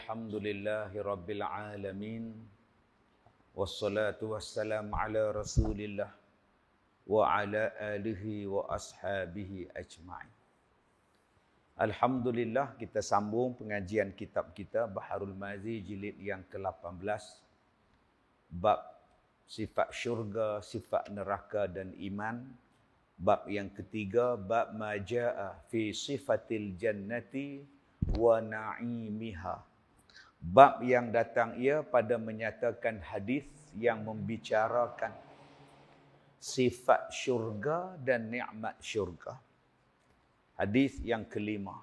Alhamdulillahi Rabbil Alamin. Wassalatu wassalam ala Rasulillah wa ala alihi wa ashabihi ajma'in. Alhamdulillah, kita sambung pengajian kitab kita Baharul Mazi jilid yang ke-18. Bab sifat syurga, sifat neraka dan iman. Bab yang ketiga, bab maja'a fi sifatil jannati wa na'imiha. Bab yang datang ia pada menyatakan hadis yang membicarakan sifat syurga dan nikmat syurga. Hadis yang kelima.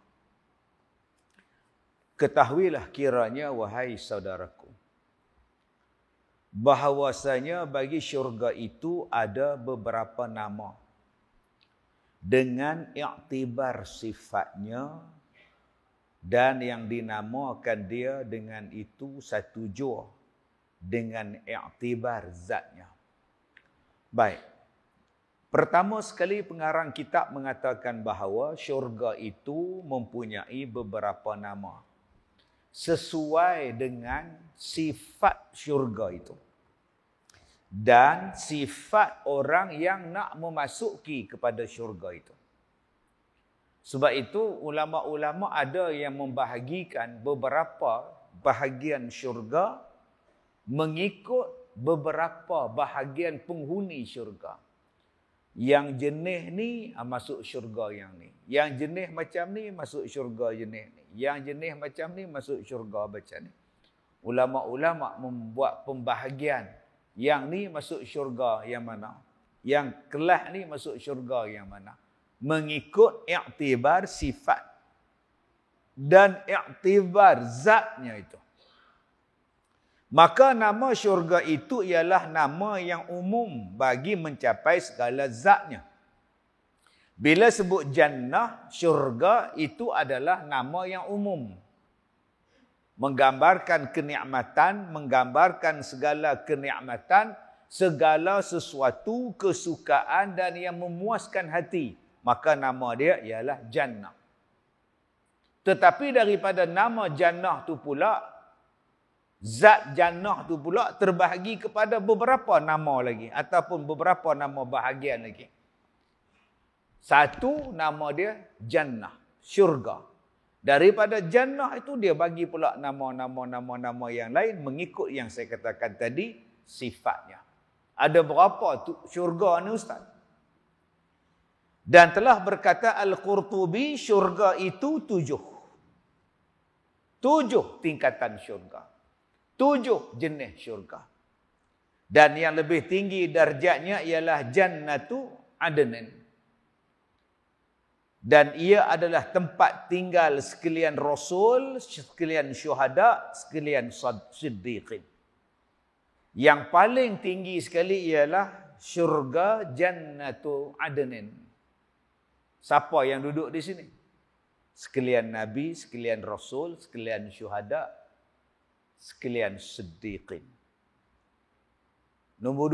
Ketahuilah kiranya wahai saudaraku, bahawasanya bagi syurga itu ada beberapa nama dengan iktibar sifatnya, dan yang dinamakan dia dengan itu satu jua dengan iktibar zatnya. Baik. Pertama sekali pengarang kitab mengatakan bahawa syurga itu mempunyai beberapa nama sesuai dengan sifat syurga itu dan sifat orang yang nak memasuki kepada syurga itu. Sebab itu ulama-ulama ada yang membahagikan beberapa bahagian syurga mengikut beberapa bahagian penghuni syurga. Yang jenis ni masuk syurga yang ni. Yang jenis macam ni masuk syurga jenis ni. Yang jenis macam ni masuk syurga macam ni. Ulama-ulama membuat pembahagian. Yang ni masuk syurga yang mana? Yang kelas ni masuk syurga yang mana? Mengikut iktibar sifat dan iktibar zatnya itu. Maka nama syurga itu ialah nama yang umum bagi mencapai segala zatnya. Bila sebut jannah, syurga itu adalah nama yang umum. Menggambarkan kenikmatan, menggambarkan segala kenikmatan, segala sesuatu, kesukaan dan yang memuaskan hati. Maka nama dia ialah jannah. Tetapi daripada nama jannah tu pula, zat jannah tu pula terbahagi kepada beberapa nama lagi. Ataupun beberapa nama bahagian lagi. Satu nama dia jannah, syurga. Daripada jannah itu dia bagi pula nama-nama yang lain mengikut yang saya katakan tadi, sifatnya. Ada berapa tu syurga ni Ustaz? Dan telah berkata Al-Qurtubi, syurga itu 7. 7 tingkatan syurga. 7 jenis syurga. Dan yang lebih tinggi darjatnya ialah Jannatu Adnin. Dan ia adalah tempat tinggal sekalian Rasul, sekalian syuhada, sekalian siddiqin. Yang paling tinggi sekali ialah syurga Jannatu Adnin. Siapa yang duduk di sini? Sekalian Nabi, sekalian Rasul, sekalian syuhada, sekalian siddiqin. Nombor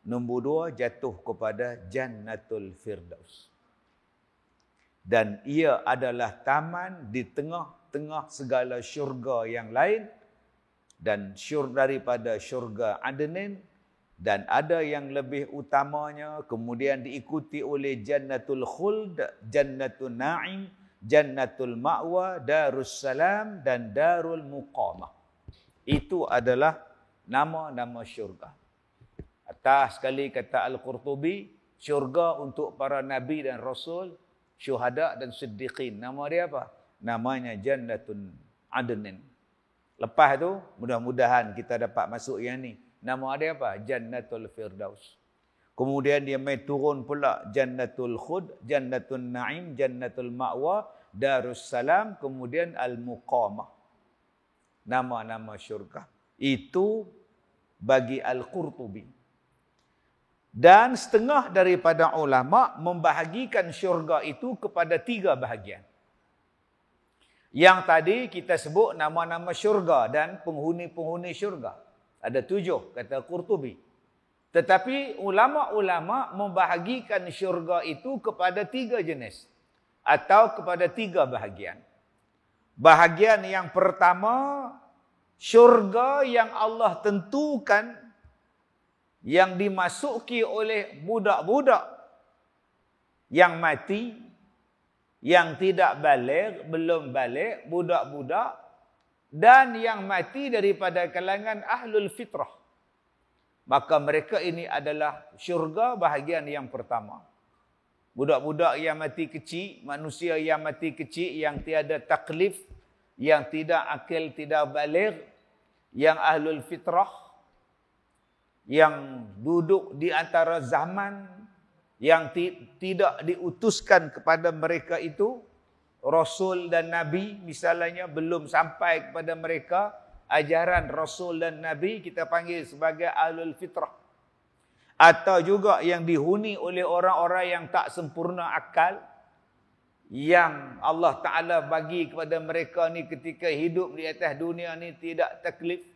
2. Nombor 2 jatuh kepada Jannatul Firdaus. Dan ia adalah taman di tengah-tengah segala syurga yang lain. Dan daripada syurga Adnin. Dan ada yang lebih utamanya, kemudian diikuti oleh Jannatul Khuld, Jannatul Na'im, Jannatul Ma'wa, Darussalam dan Darul Muqamah. Itu adalah nama-nama syurga. Atas sekali kata Al-Qurtubi, syurga untuk para Nabi dan Rasul, syuhada dan siddiqin. Nama dia apa? Namanya Jannatul Adnin. Lepas tu, mudah-mudahan kita dapat masuk yang ni. Nama dia apa? Jannatul Firdaus. Kemudian dia mai turun pula Jannatul Khuld, Jannatul Na'im, Jannatul Ma'wa, Darussalam, kemudian Al-Muqamah. Nama-nama syurga. Itu bagi Al-Qurtubi. Dan setengah daripada ulama membahagikan syurga itu kepada 3 bahagian. Yang tadi kita sebut nama-nama syurga dan penghuni-penghuni syurga. Ada 7, kata Qurtubi. Tetapi ulama-ulama membahagikan syurga itu kepada 3 jenis. Atau kepada 3 bahagian. Bahagian yang pertama, syurga yang Allah tentukan yang dimasuki oleh budak-budak yang mati, yang tidak baligh, belum baligh, budak-budak, dan yang mati daripada kalangan ahlul fitrah. Maka mereka ini adalah syurga bahagian yang pertama. Budak-budak yang mati kecil, manusia yang mati kecil, yang tiada taklif, yang tidak akil, tidak baligh, yang ahlul fitrah, yang duduk di antara zaman, yang tidak diutuskan kepada mereka itu, Rasul dan Nabi misalnya belum sampai kepada mereka, ajaran Rasul dan Nabi kita panggil sebagai ahlul fitrah. Atau juga yang dihuni oleh orang-orang yang tak sempurna akal, yang Allah Ta'ala bagi kepada mereka ni ketika hidup di atas dunia ni tidak taklif.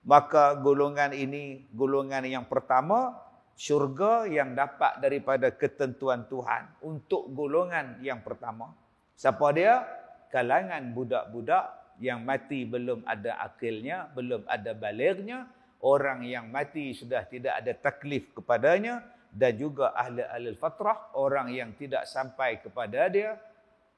Maka golongan ini, golongan yang pertama, syurga yang dapat daripada ketentuan Tuhan. Untuk golongan yang pertama. Siapa dia? Kalangan budak-budak yang mati belum ada akilnya, belum ada balighnya, orang yang mati sudah tidak ada taklif kepadanya, dan juga ahli fatrah, orang yang tidak sampai kepada dia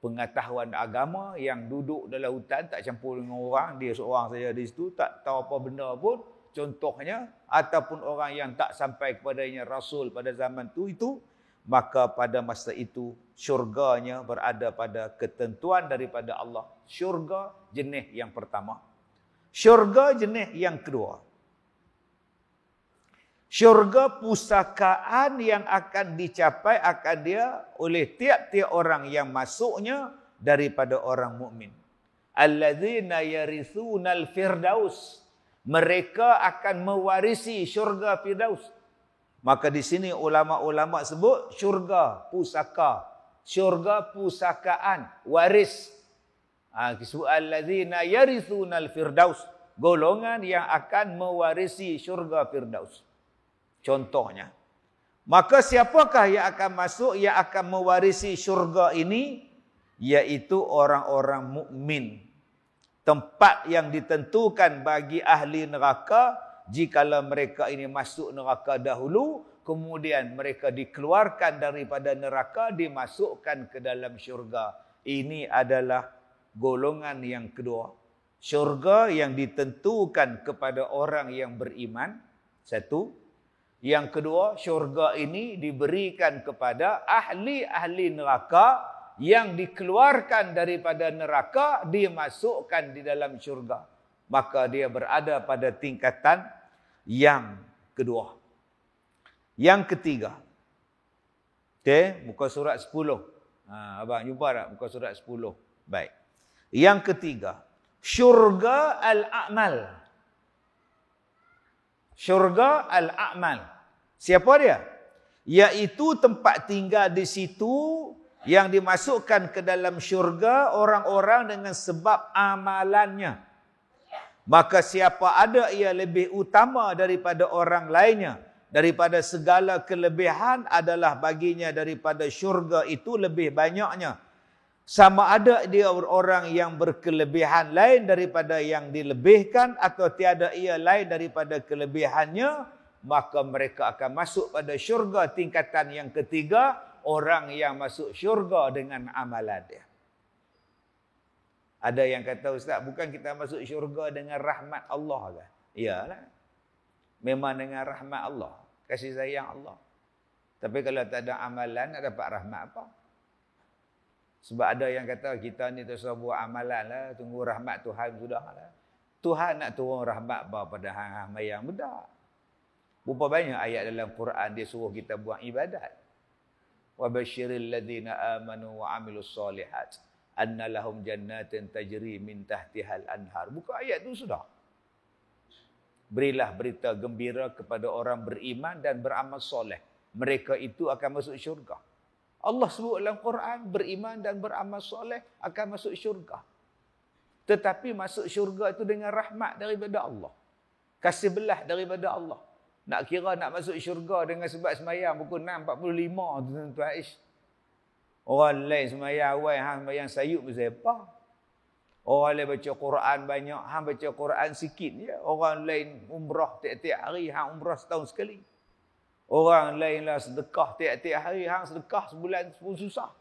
pengetahuan agama, yang duduk dalam hutan tak campur dengan orang, dia seorang saja di situ, tak tahu apa benda pun, contohnya, ataupun orang yang tak sampai kepadanya Rasul pada zaman itu, maka pada masa itu syurganya berada pada ketentuan daripada Allah. Syurga jenis yang pertama. Syurga jenis yang kedua, syurga pusakaan yang akan dicapai akan dia oleh tiap-tiap orang yang masuknya daripada orang mukmin. Alladzina yaritsunal firdaus. Mereka akan mewarisi syurga firdaus. Maka di sini ulama-ulama sebut syurga pusaka, syurga pusakaan, waris. Disebut alladzina yaritsunal firdaus, golongan yang akan mewarisi syurga firdaus. Contohnya, maka siapakah yang akan masuk, yang akan mewarisi syurga ini? Iaitu orang-orang mukmin. Tempat yang ditentukan bagi ahli neraka, jikalau mereka ini masuk neraka dahulu, kemudian mereka dikeluarkan daripada neraka, dimasukkan ke dalam syurga. Ini adalah golongan yang kedua. Syurga yang ditentukan kepada orang yang beriman. Satu. Yang kedua, syurga ini diberikan kepada ahli-ahli neraka yang dikeluarkan daripada neraka, dimasukkan di dalam syurga. Maka dia berada pada tingkatan yang kedua. Yang ketiga. Okey, muka surat 10. Abang jumpa tak muka surat 10? Baik. Yang ketiga, syurga al-a'mal. Syurga al-a'mal. Siapa dia? Iaitu tempat tinggal di situ yang dimasukkan ke dalam syurga orang-orang dengan sebab amalannya. Maka siapa ada ia lebih utama daripada orang lainnya, daripada segala kelebihan adalah baginya daripada syurga itu lebih banyaknya. Sama ada dia orang yang berkelebihan lain daripada yang dilebihkan, atau tiada ia lain daripada kelebihannya, maka mereka akan masuk pada syurga tingkatan yang ketiga, orang yang masuk syurga dengan amalan dia. Ada yang kata, Ustaz, bukan kita masuk syurga dengan rahmat Allah ke? Iyalah. Memang dengan rahmat Allah, kasih sayang Allah. Tapi kalau tak ada amalan, nak dapat rahmat apa? Sebab ada yang kata kita ni terus buat amalan lah, tunggu rahmat Tuhan sudah lah. Tuhan nak turun rahmat apa pada hang-hang mayang muda. Berapa banyak ayat dalam Quran dia suruh kita buat ibadat. Wa basyiril ladzina amanu wa amilus solihat anna lahum jannatin tajri min tahtihal anhar. Buka ayat tu sudah. Berilah berita gembira kepada orang beriman dan beramal soleh. Mereka itu akan masuk syurga. Allah sebut dalam Quran, beriman dan beramal soleh akan masuk syurga. Tetapi masuk syurga itu dengan rahmat daripada Allah. Kasih belah daripada Allah. Nak kira nak masuk syurga dengan sebab semayang pukul 6.45 tu tuan-tuan. Orang lain semayang awal, hang semayang sayup pasal apa? Orang lain baca Quran banyak, hang baca Quran sikit je. Orang lain umrah tiap-tiap hari, hang umrah setahun sekali. Orang lainlah sedekah tiap-tiap hari, hang sedekah sebulan pun susah.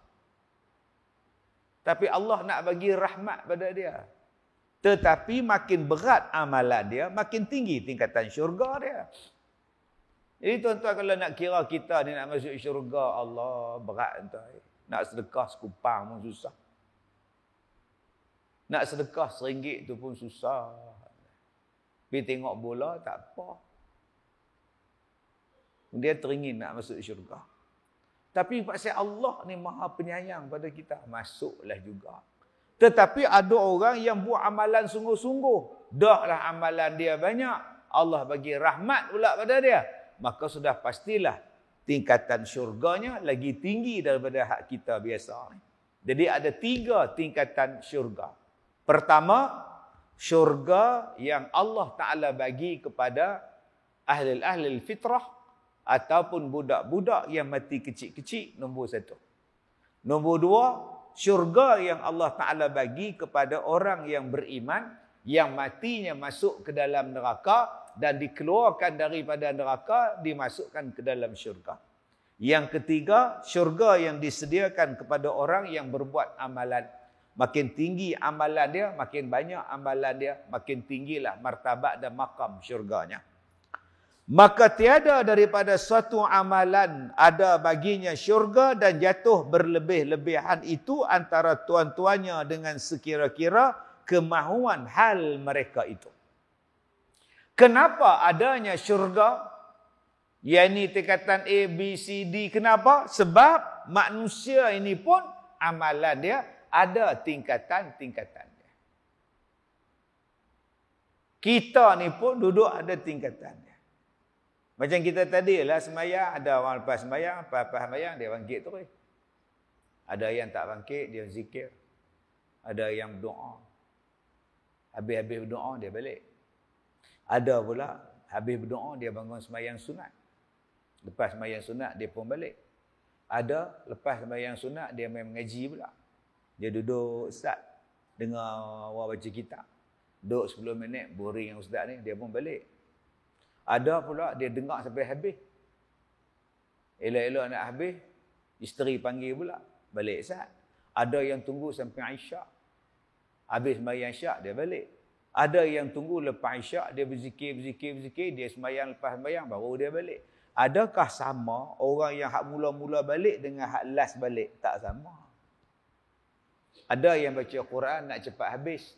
Tapi Allah nak bagi rahmat pada dia. Tetapi makin berat amalan dia, makin tinggi tingkatan syurga dia. Jadi tuan-tuan, kalau nak kira kita ni nak masuk syurga, Allah berat tuan. Nak sedekah sekupang pun susah. Nak sedekah RM1 tu pun susah. Pergi tengok bola tak apa. Dia teringin nak masuk syurga. Tapi pasal Allah ni maha penyayang pada kita, masuklah juga. Tetapi ada orang yang buat amalan sungguh-sungguh. Dahlah amalan dia banyak, Allah bagi rahmat pula pada dia. Maka sudah pastilah tingkatan syurganya lagi tinggi daripada hak kita biasa. Jadi ada 3 tingkatan syurga. Pertama, syurga yang Allah Ta'ala bagi kepada ahli fitrah ataupun budak-budak yang mati kecil-kecil, nombor 1. Nombor 2, syurga yang Allah Ta'ala bagi kepada orang yang beriman, yang matinya masuk ke dalam neraka dan dikeluarkan daripada neraka, dimasukkan ke dalam syurga. Yang ketiga, syurga yang disediakan kepada orang yang berbuat amalan. Makin tinggi amalan dia, makin banyak amalan dia, makin tinggilah martabat dan makam syurganya. Maka tiada daripada suatu amalan ada baginya syurga dan jatuh berlebih-lebihan itu antara tuan-tuannya dengan sekira-kira kemahuan hal mereka itu. Kenapa adanya syurga? Yang ini tingkatan A, B, C, D. Kenapa? Sebab manusia ini pun amalan dia ada tingkatan-tingkatan dia. Kita ni pun duduk ada tingkatan dia. Macam kita tadi lah sembahyang, ada orang lepas sembahyang, lepas sembahyang dia bangkit terus. Ada yang tak bangkit, dia zikir. Ada yang berdoa. Habis-habis berdoa, dia balik. Ada pula, habis berdoa, dia bangun sembahyang sunat. Lepas sembahyang sunat, dia pun balik. Ada, lepas sembahyang sunat, dia main mengaji pula. Dia duduk ustaz, dengar orang baca kitab. Duduk 10 minit, boring yang ustaz ni, dia pun balik. Ada pula dia dengar sampai habis. Elok-elok nak habis, isteri panggil pula, balik sat. Ada yang tunggu sampai Isyak. Habis sembahyang Isyak dia balik. Ada yang tunggu lepas Isyak dia berzikir, dia sembahyang lepas sembahyang baru dia balik. Adakah sama orang yang hak mula-mula balik dengan hak last balik? Tak sama. Ada yang baca Quran nak cepat habis.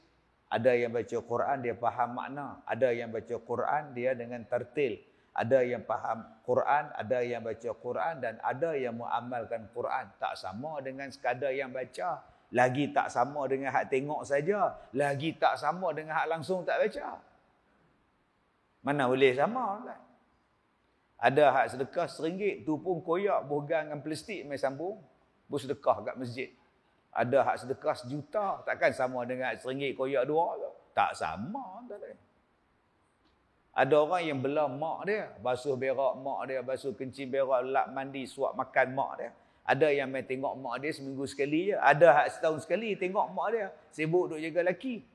Ada yang baca Quran dia faham makna. Ada yang baca Quran dia dengan tertil. Ada yang faham Quran, ada yang baca Quran dan ada yang mengamalkan Quran. Tak sama dengan sekadar yang baca. Lagi tak sama dengan hak tengok saja. Lagi tak sama dengan hak langsung tak baca. Mana boleh sama kan? Ada hak sedekah RM1 tu pun koyak berpegang dengan plastik mai sambung. Bersedekah kat masjid. Ada hak sedekah RM1 takkan sama dengan RM1 koyak 2 tu. Tak sama. Ada orang yang belah mak dia, basuh berak mak dia, basuh kencing berak, lap mandi, suap makan mak dia. Ada yang main tengok mak dia seminggu sekali je. Ada hak setahun sekali tengok mak dia, sibuk duk jaga laki.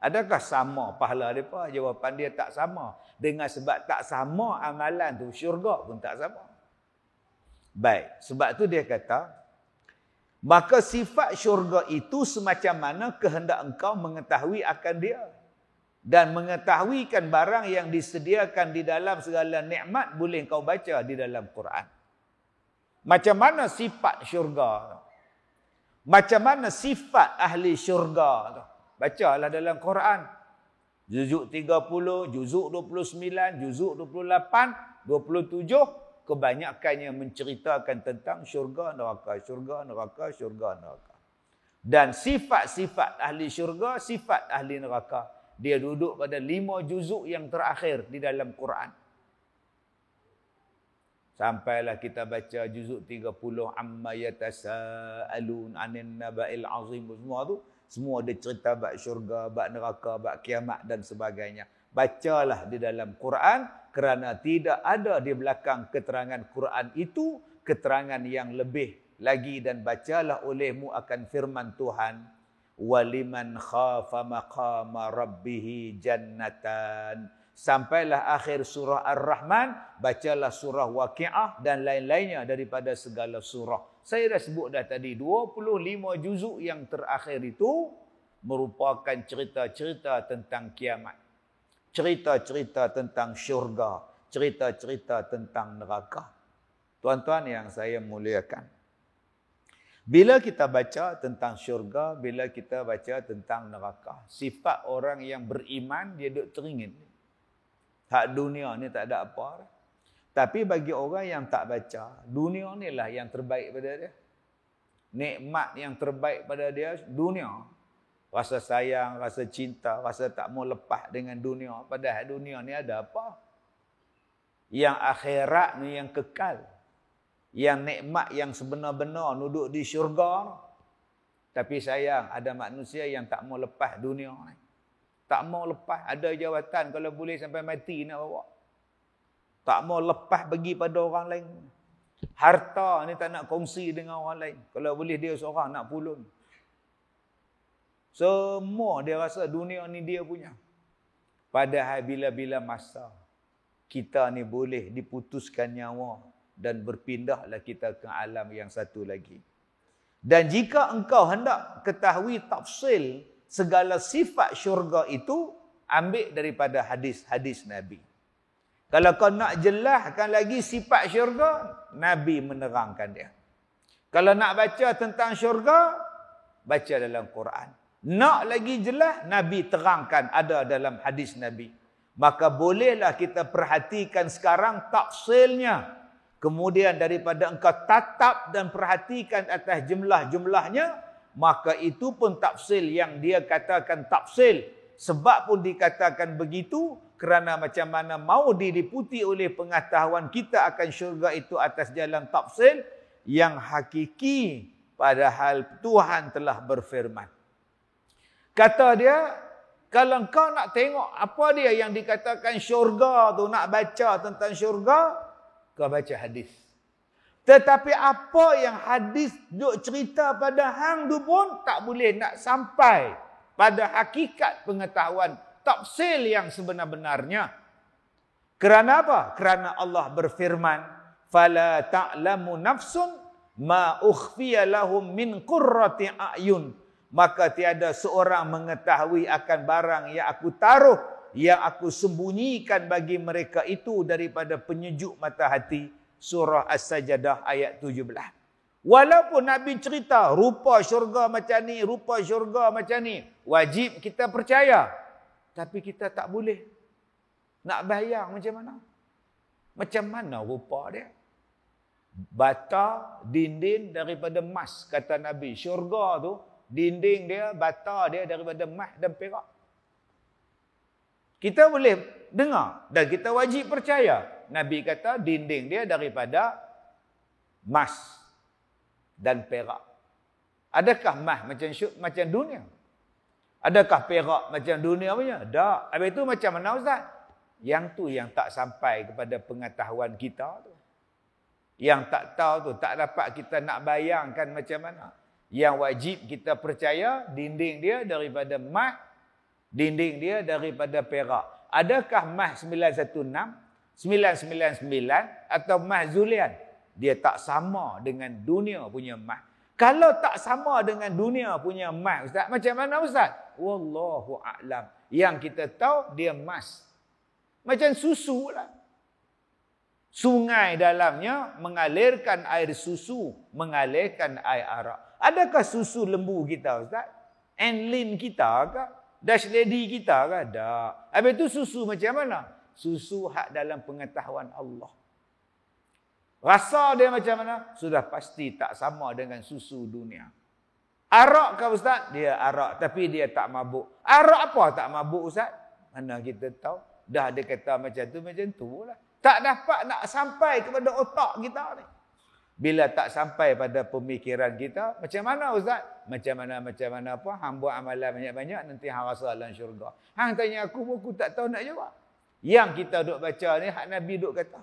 Adakah sama pahala mereka? Jawapan dia tak sama. Dengan sebab tak sama amalan tu, syurga pun tak sama. Baik, sebab tu dia kata, maka sifat syurga itu semacam mana kehendak engkau mengetahui akan dia. Dan mengetahuikan barang yang disediakan di dalam segala nikmat boleh engkau baca di dalam Quran. Macam mana sifat syurga? Macam mana sifat ahli syurga? Bacalah dalam Quran. Juzuk 30, juzuk 29, juzuk 28, 27. Kebanyakannya menceritakan tentang syurga, neraka, syurga, neraka, syurga, neraka. Dan sifat-sifat ahli syurga, sifat ahli neraka. Dia duduk pada 5 juzuk yang terakhir di dalam Quran. Sampailah kita baca juzuk 30, amma yatasaalun anin naba'il azim, semua tu. Semua dia cerita bab syurga, bab neraka, bab kiamat dan sebagainya. Bacalah di dalam Quran kerana tidak ada di belakang keterangan Quran itu keterangan yang lebih lagi dan bacalah olehmu akan firman Tuhan. waliman khafa maqama rabbih jannatan. Sampailah akhir surah Ar-Rahman, bacalah surah Waqiah dan lain-lainnya daripada segala surah. Saya dah sebut dah tadi, 25 juzuk yang terakhir itu merupakan cerita-cerita tentang kiamat. Cerita-cerita tentang syurga, cerita-cerita tentang neraka. Tuan-tuan yang saya muliakan, bila kita baca tentang syurga, bila kita baca tentang neraka, sifat orang yang beriman, dia duk teringin. Hak dunia ni tak ada apa. Tapi bagi orang yang tak baca, dunia ni lah yang terbaik pada dia. Nikmat yang terbaik pada dia, dunia. Rasa sayang, rasa cinta, rasa tak mau lepas dengan dunia. Padahal dunia ni ada apa? Yang akhirat ni yang kekal. Yang nikmat yang sebenar-benar duduk di syurga. Tapi sayang, ada manusia yang tak mau lepas dunia ni. Tak mau lepas, ada jawatan kalau boleh sampai mati nak bawa. Tak mau lepas bagi pada orang lain. Harta ni tak nak kongsi dengan orang lain. Kalau boleh dia seorang nak pulun. Semua dia rasa dunia ni dia punya. Padahal bila-bila masa kita ni boleh diputuskan nyawa dan berpindahlah kita ke alam yang satu lagi. Dan jika engkau hendak ketahui tafsil segala sifat syurga itu, ambil daripada hadis-hadis Nabi. Kalau kau nak jelaskan lagi sifat syurga, Nabi menerangkan dia. Kalau nak baca tentang syurga, baca dalam Quran. Nak lagi jelas, Nabi terangkan ada dalam hadis Nabi. Maka bolehlah kita perhatikan sekarang tafsilnya. Kemudian daripada engkau tatap dan perhatikan atas jumlah-jumlahnya, maka itu pun tafsil yang dia katakan tafsil. Sebab pun dikatakan begitu, kerana macam mana mau diliputi oleh pengetahuan kita akan syurga itu atas jalan tafsil yang hakiki, padahal Tuhan telah berfirman. Kata dia, kalau kau nak tengok apa dia yang dikatakan syurga tu, nak baca tentang syurga, kau baca hadis. Tetapi apa yang hadis duk cerita pada hang tu pun tak boleh nak sampai pada hakikat pengetahuan tafsil yang sebenar-benarnya. Kerana apa? Kerana Allah berfirman, "Fala ta'lamu nafsun ma ukhfiya lahum min qurrati a'yun." Maka tiada seorang mengetahui akan barang yang aku taruh, yang aku sembunyikan bagi mereka itu daripada penyejuk mata hati. Surah As-Sajdah ayat 17. Walaupun Nabi cerita rupa syurga macam ni, rupa syurga macam ni, wajib kita percaya. Tapi kita tak boleh nak bayang macam mana. Macam mana rupa dia? Bata dinding daripada emas, kata Nabi. Syurga tu, dinding dia, bata dia daripada emas dan perak. Kita boleh dengar dan kita wajib percaya. Nabi kata dinding dia daripada emas dan perak. Adakah emas macam dunia? Adakah perak macam dunia punya? Tak. Habis itu macam mana Ustaz? Yang tu yang tak sampai kepada pengetahuan kita tu. Yang tak tahu tu, tak dapat kita nak bayangkan macam mana. Yang wajib kita percaya dinding dia daripada emas, dinding dia daripada perak. Adakah emas 916? 999 atau emas Zulian? Dia tak sama dengan dunia punya emas. Kalau tak sama dengan dunia punya emas, Ustaz, macam mana Ustaz? Wallahu a'lam. Yang kita tahu dia emas. Macam susu lah. Sungai dalamnya mengalirkan air susu, mengalirkan air arak. Adakah susu lembu kita Ustaz? Enlin kita ke? Dash lady kita ke? Tak. Habis itu susu macam mana? Susu hak dalam pengetahuan Allah. Rasa dia macam mana? Sudah pasti tak sama dengan susu dunia. Arak ke Ustaz? Dia arak, tapi dia tak mabuk. Arak apa tak mabuk Ustaz? Mana kita tahu? Dah dia kata macam tu lah. Tak dapat nak sampai kepada otak kita ni. Bila tak sampai pada pemikiran kita, macam mana Ustaz? Macam mana apa? Hang buat amalan banyak-banyak, nanti hang rasa dalam syurga. Hang tanya aku tak tahu nak jawab. Yang kita duk baca ni, hak Nabi duk kata.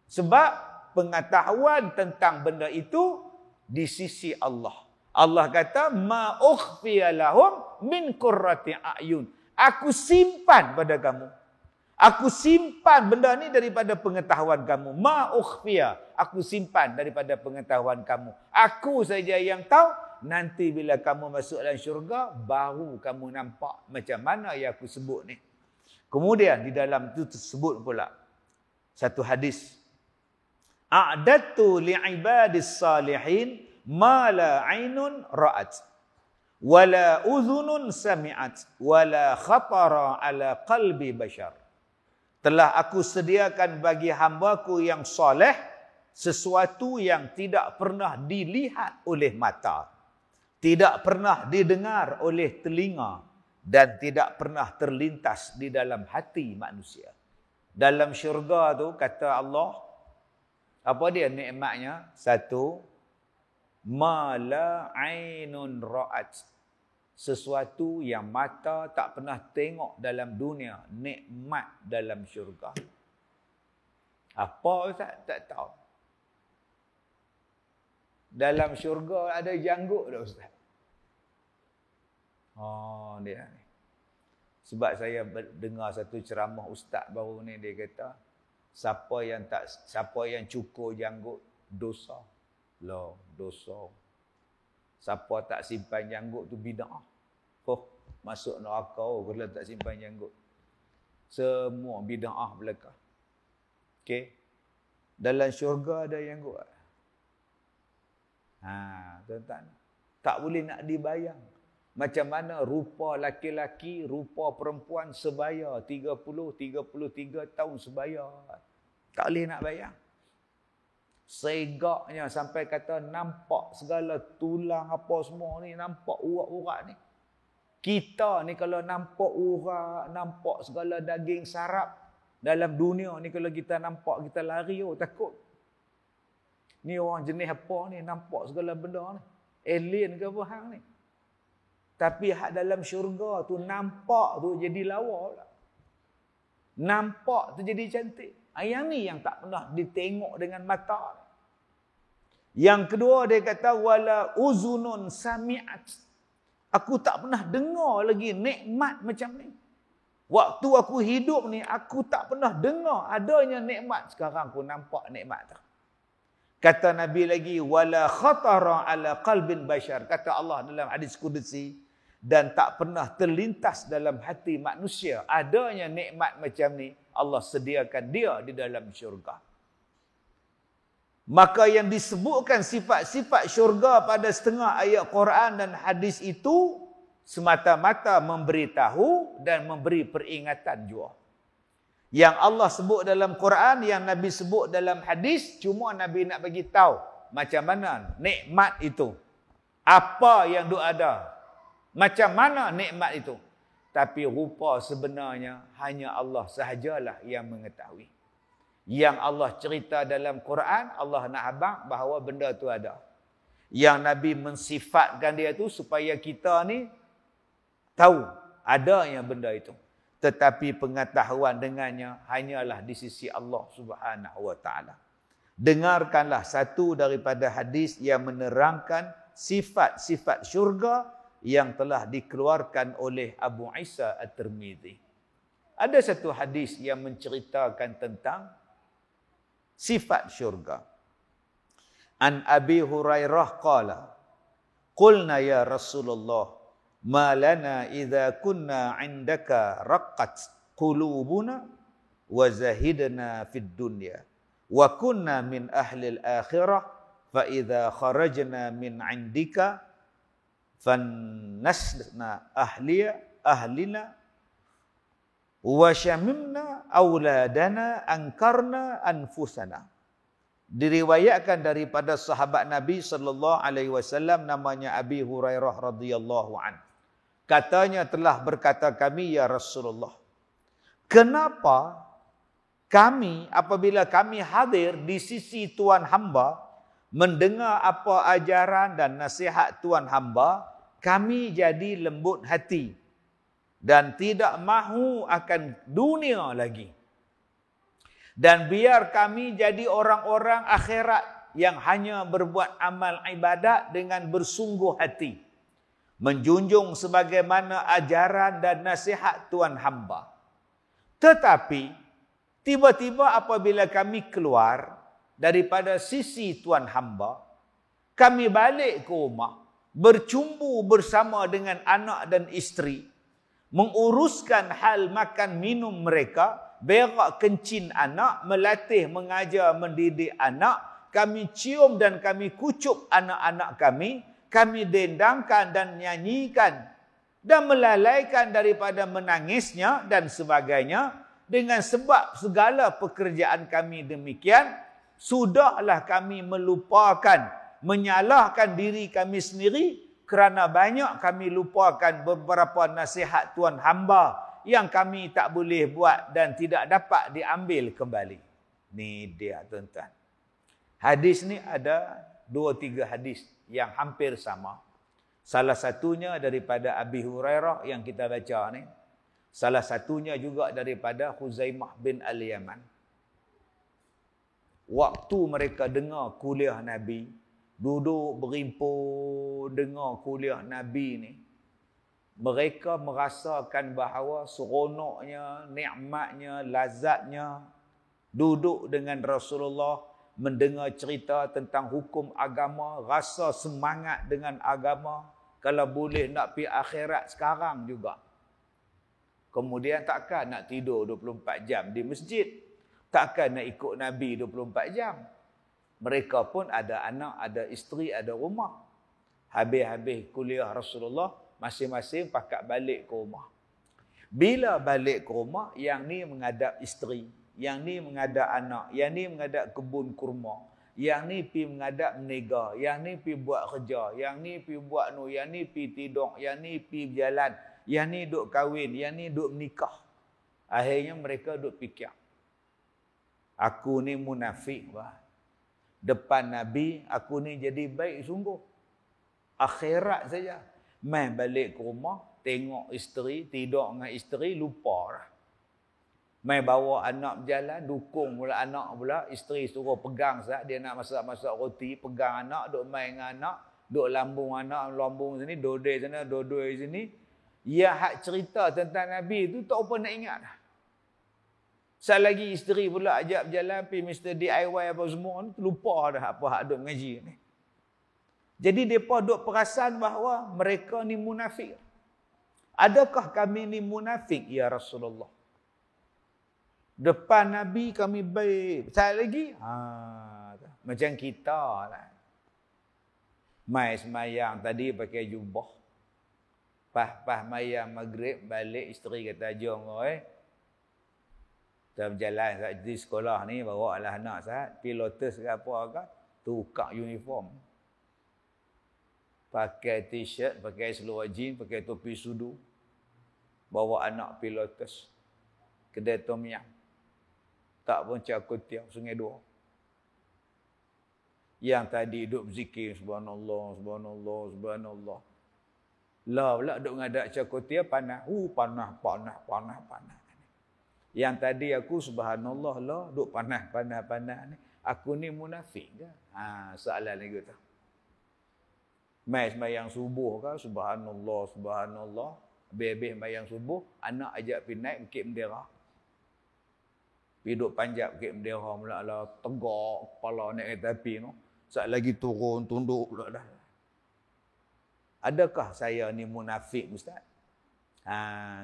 Sebab pengetahuan tentang benda itu di sisi Allah. Allah kata, ma ukhfiya lahum min qurrati a'yun. Aku simpan pada kamu. Aku simpan benda ni daripada pengetahuan kamu. Ma ukhfiya. Aku simpan daripada pengetahuan kamu. Aku saja yang tahu. Nanti bila kamu masuk dalam syurga, baru kamu nampak macam mana yang aku sebut ni. Kemudian di dalam itu tersebut pula satu hadis. A'dadtu li'ibadis salihin ma la 'ainun ra'at wala udhunun sami'at wala khatara ala qalbi bashar. Telah aku sediakan bagi hamba-Ku yang soleh sesuatu yang tidak pernah dilihat oleh mata, tidak pernah didengar oleh telinga, dan tidak pernah terlintas di dalam hati manusia. Dalam syurga tu kata Allah, apa dia nikmatnya? Satu, ma la ainun ra'at. Sesuatu yang mata tak pernah tengok dalam dunia. Nikmat dalam syurga. Apa Ustaz? Tak tahu. Dalam syurga ada janggut tak Ustaz? Oh, dia ni. Sebab saya dengar satu ceramah ustaz baru ni, dia kata, siapa yang cukur janggut dosa. Loh, dosa. Siapa tak simpan janggut tu bid'ah. Oh, masuk neraka kalau tak simpan janggut. Semua bid'ah belaka. Okey. Dalam syurga ada janggut. Tuan-tuan. Tak boleh nak dibayang. Macam mana rupa laki-laki, rupa perempuan sebaya 33 tahun sebaya. Tak boleh nak bayang. Segaknya sampai kata nampak segala tulang apa semua ni, nampak urat-urat ni. Kita ni kalau nampak urat, nampak segala daging sarap dalam dunia ni, kalau kita nampak kita lari, takut. Ni orang jenis apa ni, nampak segala benda ni. Alien ke apa hang ni. Tapi hak dalam syurga tu nampak tu jadi lawa pula. Nampak tu jadi cantik. Yang ni yang tak pernah ditengok dengan mata. Yang kedua dia kata wala uzunun sami'at. Aku tak pernah dengar lagi nikmat macam ni. Waktu aku hidup ni aku tak pernah dengar adanya nikmat. Sekarang aku nampak nikmat tu. Kata Nabi lagi wala khatara ala qalbin bashar. Kata Allah dalam hadis qudsi, dan tak pernah terlintas dalam hati manusia adanya nikmat macam ni. Allah sediakan dia di dalam syurga. Maka yang disebutkan sifat-sifat syurga pada setengah ayat Quran dan hadis itu semata-mata memberitahu dan memberi peringatan juga. Yang Allah sebut dalam Quran, yang Nabi sebut dalam hadis, cuma Nabi nak bagi tahu macam mana nikmat itu. Apa yang ada. Macam mana nikmat itu. Tapi rupa sebenarnya hanya Allah sahajalah yang mengetahui. Yang Allah cerita dalam Quran, Allah nak abang bahawa benda tu ada. Yang Nabi mensifatkan dia tu supaya kita ni tahu adanya benda itu. Tetapi pengetahuan dengannya hanyalah di sisi Allah Subhanahu wa taala. Dengarkanlah satu daripada hadis yang menerangkan sifat-sifat syurga yang telah dikeluarkan oleh Abu Isa At-Tirmidzi. Ada satu hadis yang menceritakan tentang sifat syurga. An Abi Hurairah qala, qulna ya Rasulullah, ma lana idza kunna 'indaka raqqat qulubuna wa zahidna fid dunya wa kunna min ahli al-akhirah fa idza kharajna min 'indika fannasna ahlina wa syamimna auladana angkarna anfusana. Diriwayatkan daripada sahabat Nabi sallallahu alaihi wasallam namanya Abi Hurairah radhiyallahu an. Katanya telah berkata kami ya Rasulullah, kenapa kami apabila kami hadir di sisi Tuhan hamba, mendengar apa ajaran dan nasihat Tuhan hamba, kami jadi lembut hati dan tidak mahu akan dunia lagi. Dan biar kami jadi orang-orang akhirat yang hanya berbuat amal ibadat dengan bersungguh hati, menjunjung sebagaimana ajaran dan nasihat Tuan hamba. Tetapi tiba-tiba apabila kami keluar daripada sisi Tuan hamba, kami balik ke rumah, bercumbu bersama dengan anak dan isteri, menguruskan hal makan minum mereka, berak kencing anak, melatih, mengajar, mendidik anak, kami cium dan kami kucup anak-anak kami dendangkan dan nyanyikan dan melalaikan daripada menangisnya dan sebagainya. Dengan sebab segala pekerjaan kami demikian, sudahlah kami melupakan, menyalahkan diri kami sendiri kerana banyak kami lupakan beberapa nasihat Tuan hamba yang kami tak boleh buat dan tidak dapat diambil kembali. Ni dia tuan-tuan. Hadis ni ada 2-3 hadis yang hampir sama. Salah satunya daripada Abi Hurairah yang kita baca ni. Salah satunya juga daripada Huzaimah bin Al-Yaman. Waktu mereka dengar kuliah Nabi, duduk berimpun dengar kuliah Nabi ni, mereka merasakan bahawa seronoknya, nikmatnya, lazatnya duduk dengan Rasulullah, mendengar cerita tentang hukum agama, rasa semangat dengan agama, kalau boleh nak pergi akhirat sekarang juga. Kemudian takkan nak tidur 24 jam di masjid, takkan nak ikut Nabi 24 jam. Mereka pun ada anak, ada isteri, ada rumah. Habis-habis kuliah Rasulullah, masing-masing pakat balik ke rumah. Bila balik ke rumah, yang ni menghadap isteri, yang ni menghadap anak, yang ni menghadap kebun kurma, yang ni pi menghadap meniaga, yang ni pi buat kerja, yang ni pi buat nu, yang ni pi tidur, yang ni pi berjalan, yang ni duk kahwin, yang ni duk menikah. Akhirnya mereka duk fikir, aku ni munafik bah. Depan Nabi, aku ni jadi baik sungguh. Akhirat saja. Mai balik ke rumah, tengok isteri, tidur dengan isteri, lupa dah. Mai bawa anak berjalan, dukung pula anak pula. Isteri suruh pegang sat, dia nak masak-masak roti, pegang anak, duk main dengan anak, duk lambung anak, lambung sini, dodoi sana, dodoi sini. Yang hak cerita tentang Nabi tu tak apa nak ingat dah. Sekali lagi isteri pula ajak berjalan, pergi Mr. DIY apa semua, lupa dah apa hak duk mengaji ni. Jadi mereka duk perasan bahawa mereka ni munafik. Adakah kami ni munafik ya Rasulullah? Depan Nabi kami baik. Sekali lagi, macam kita lah. Mai semayang tadi pakai jubah. Pas mayang maghrib balik, isteri kata, jom oi. Kita berjalan di sekolah ni, bawa lah anak saat, pilotus ke apa ke, tukar uniform. Pakai t-shirt, pakai seluar jeans, pakai topi sudu. Bawa anak pilotus. Kedai Tom Yam. Tak pun Cakutia, Sungai Dua. Yang tadi duduk berzikir, subhanallah, subhanallah, subhanallah. Lah pula duduk mengadap Cakutia, panas. Panas. Yang tadi aku subhanallah lah, duk panas ni. Aku ni munafik ke? Soalan lagi tu. Mai sembahyang subuh ke? Subhanallah. Habis sembahyang subuh, anak ajak pergi naik bukit bendera. Pergi duk panjat bukit bendera pula lah, tegak kepala naik kereta api tu. Saat lagi turun, tunduk pula dah. Adakah saya ni munafik, Ustaz?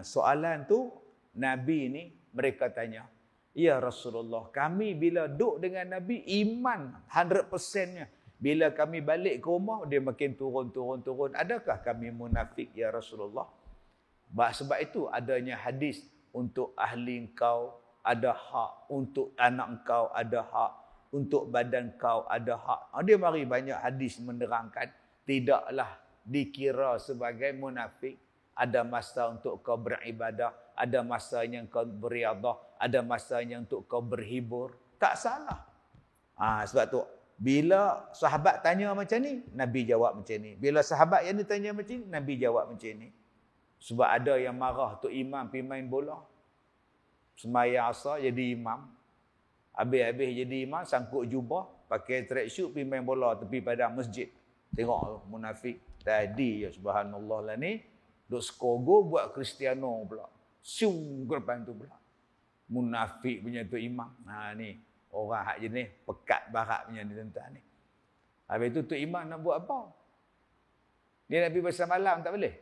Soalan tu, Nabi ni, mereka tanya, ya Rasulullah, kami bila duduk dengan Nabi, iman 100%-nya. Bila kami balik ke rumah, dia makin turun. Adakah kami munafik, ya Rasulullah? Sebab itu adanya hadis, untuk ahli engkau ada hak, untuk anak engkau ada hak, untuk badan engkau ada hak. Dia mari banyak hadis menerangkan, tidaklah dikira sebagai munafik. Ada masa untuk kau beribadah, ada masanya kau beriadah, ada masanya untuk kau berhibur. Tak salah. Sebab tu, bila sahabat tanya macam ni, Nabi jawab macam ni. Bila sahabat yang ditanya macam ni, Nabi jawab macam ni. Sebab ada yang marah tu imam pergi main bola. Sembahyang asar jadi imam. Habis-habis jadi imam, sangkut jubah, pakai tracksuit pergi main bola tepi padang masjid. Tengok tu, munafik. Tadi ya subhanallah lah ni, duk skogo buat Cristiano pula. Siung ke depan tu pula. Munafik punya tu imam. Ha ni, orang hak jenis pekat barat punya ni tuan-tuan ni. Habis tu tu imam nak buat apa? Dia nak pergi pasar malam tak boleh.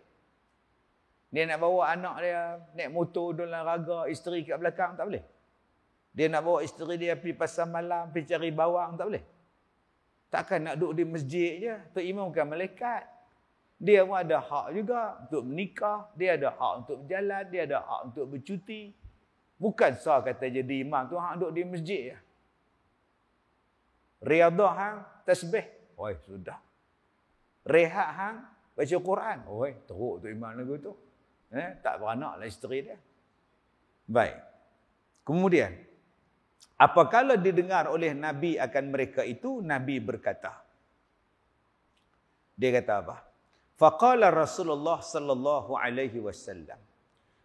Dia nak bawa anak dia naik motor dalam raga, isteri kat belakang tak boleh. Dia nak bawa isteri dia pergi pasar malam, pergi cari bawang tak boleh. Takkan nak duduk di masjid je. Tok imam bukan malaikat. Dia pun ada hak juga untuk menikah, dia ada hak untuk berjalan, dia ada hak untuk bercuti. Bukan sah kata jadi imam tu hak duduk di masjid je. Riadah hang tasbih. Oi, sudah. Rehat hang baca Quran. Oi, teruk tu imam lagu tu. Tak beranak lah isteri dia. Baik. Kemudian, apabila didengar oleh Nabi akan mereka itu, Nabi berkata. Dia kata apa? Faqala Rasulullah sallallahu alaihi wasallam,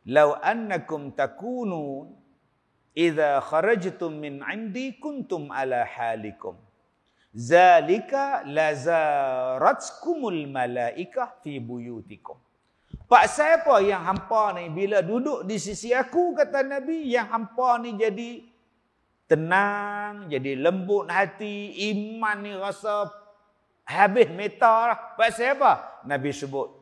"Law annakum takunun idza kharajtum min 'indi kuntum ala halikum. Zalika lazaratkumul malaikah fi buyutikum." Pak siapa yang hampa ni bila duduk di sisi aku, kata Nabi, yang hampa ni jadi tenang, jadi lembut hati, iman ni rasa habis meta lah. Pak siapa? Nabi sebut,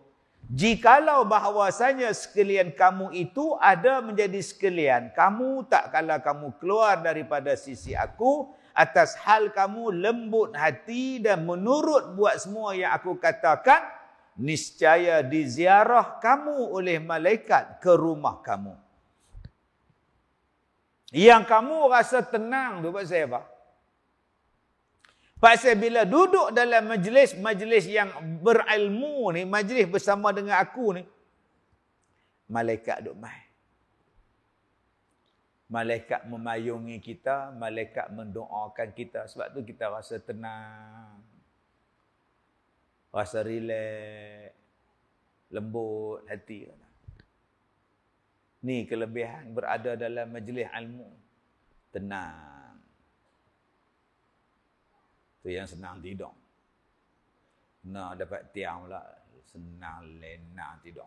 jikalau bahawasanya sekalian kamu itu ada menjadi sekalian kamu, tak kala kamu keluar daripada sisi aku, atas hal kamu lembut hati dan menurut buat semua yang aku katakan, niscaya diziarah kamu oleh malaikat ke rumah kamu. Yang kamu rasa tenang tu pasal apa? Pasal bila duduk dalam majlis yang berilmu ni, majlis bersama dengan aku ni, malaikat duk mai. Malaikat memayungi kita, malaikat mendoakan kita. Sebab tu kita rasa tenang. Rasa relax, lembut hati. Ni kelebihan berada dalam majlis ilmu. Tenang. Tu yang senang tidur. Nak dapat tiang pula, senang lena tidur.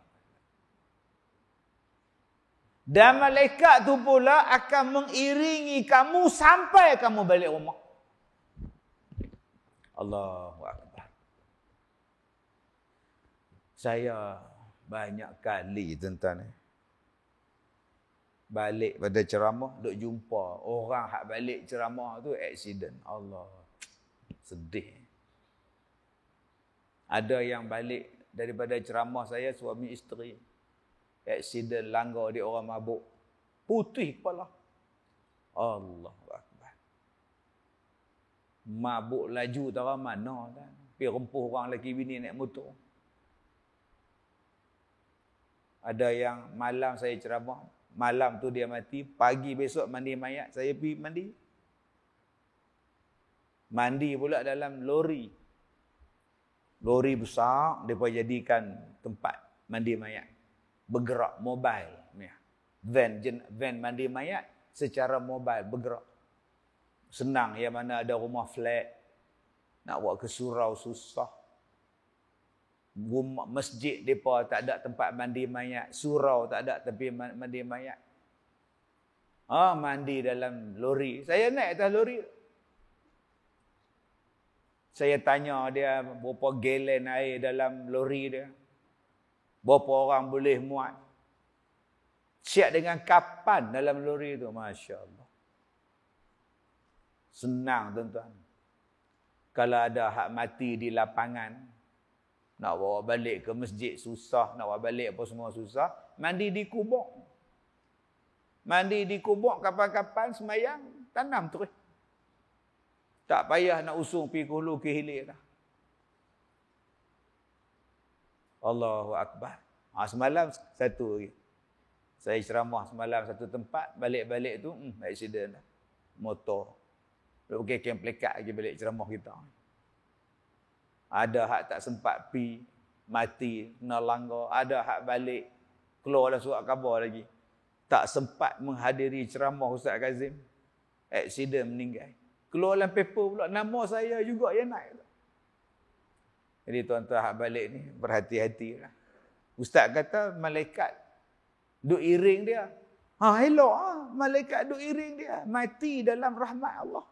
Dan malaikat tu pula akan mengiringi kamu sampai kamu balik rumah. Allahu Akbar. Saya banyak kali tuan-tuan balik pada ceramah, duk jumpa orang hak balik ceramah tu accident. Allah, sedih. Ada yang balik daripada ceramah saya, suami isteri, accident langgar di orang mabuk, putih kepala. Allahu Akbar. Mabuk laju tak tahu mana kan. Pergi rempuh orang lelaki bini naik motor. Ada yang malam saya ceramah, malam tu dia mati, pagi besok mandi mayat, saya pergi mandi. Mandi pula dalam lori. Lori besar, mereka jadikan tempat mandi mayat. Bergerak, mobile. Van mandi mayat secara mobile, bergerak. Senang, yang mana ada rumah flat. Nak buat ke surau susah. Masjid mereka tak ada tempat mandi mayat. Surau tak ada tepi mandi mayat. Mandi dalam lori. Saya naik atas lori. Saya tanya dia berapa galen air dalam lori dia. Berapa orang boleh muat. Siap dengan kapan dalam lori tu. Masya Allah. Senang tuan-tuan. Kalau ada hak mati di lapangan, nak bawa balik ke masjid susah, nak bawa balik apa semua susah. Mandi di kubur. Mandi di kubur, kapan-kapan semayang, tanam terus. Tak payah nak usung pergi ke hulu ke hilir dah. Allahu Akbar. Semalam satu lagi. Saya ceramah semalam satu tempat, balik-balik tu, accident dah. Motor. Okey, camp plekat lagi balik ceramah kita. Ada hak tak sempat pi, mati, kena langgar. Ada hak balik, keluar dalam surat khabar lagi. Tak sempat menghadiri ceramah Ustaz Kazim. Aksiden meninggal. Keluar dalam paper pula, nama saya juga yang naik. Jadi tuan-tuan hak balik ni, berhati-hatilah. Ustaz kata, malaikat duk iring dia. Elok malaikat duk iring dia. Mati dalam rahmat Allah.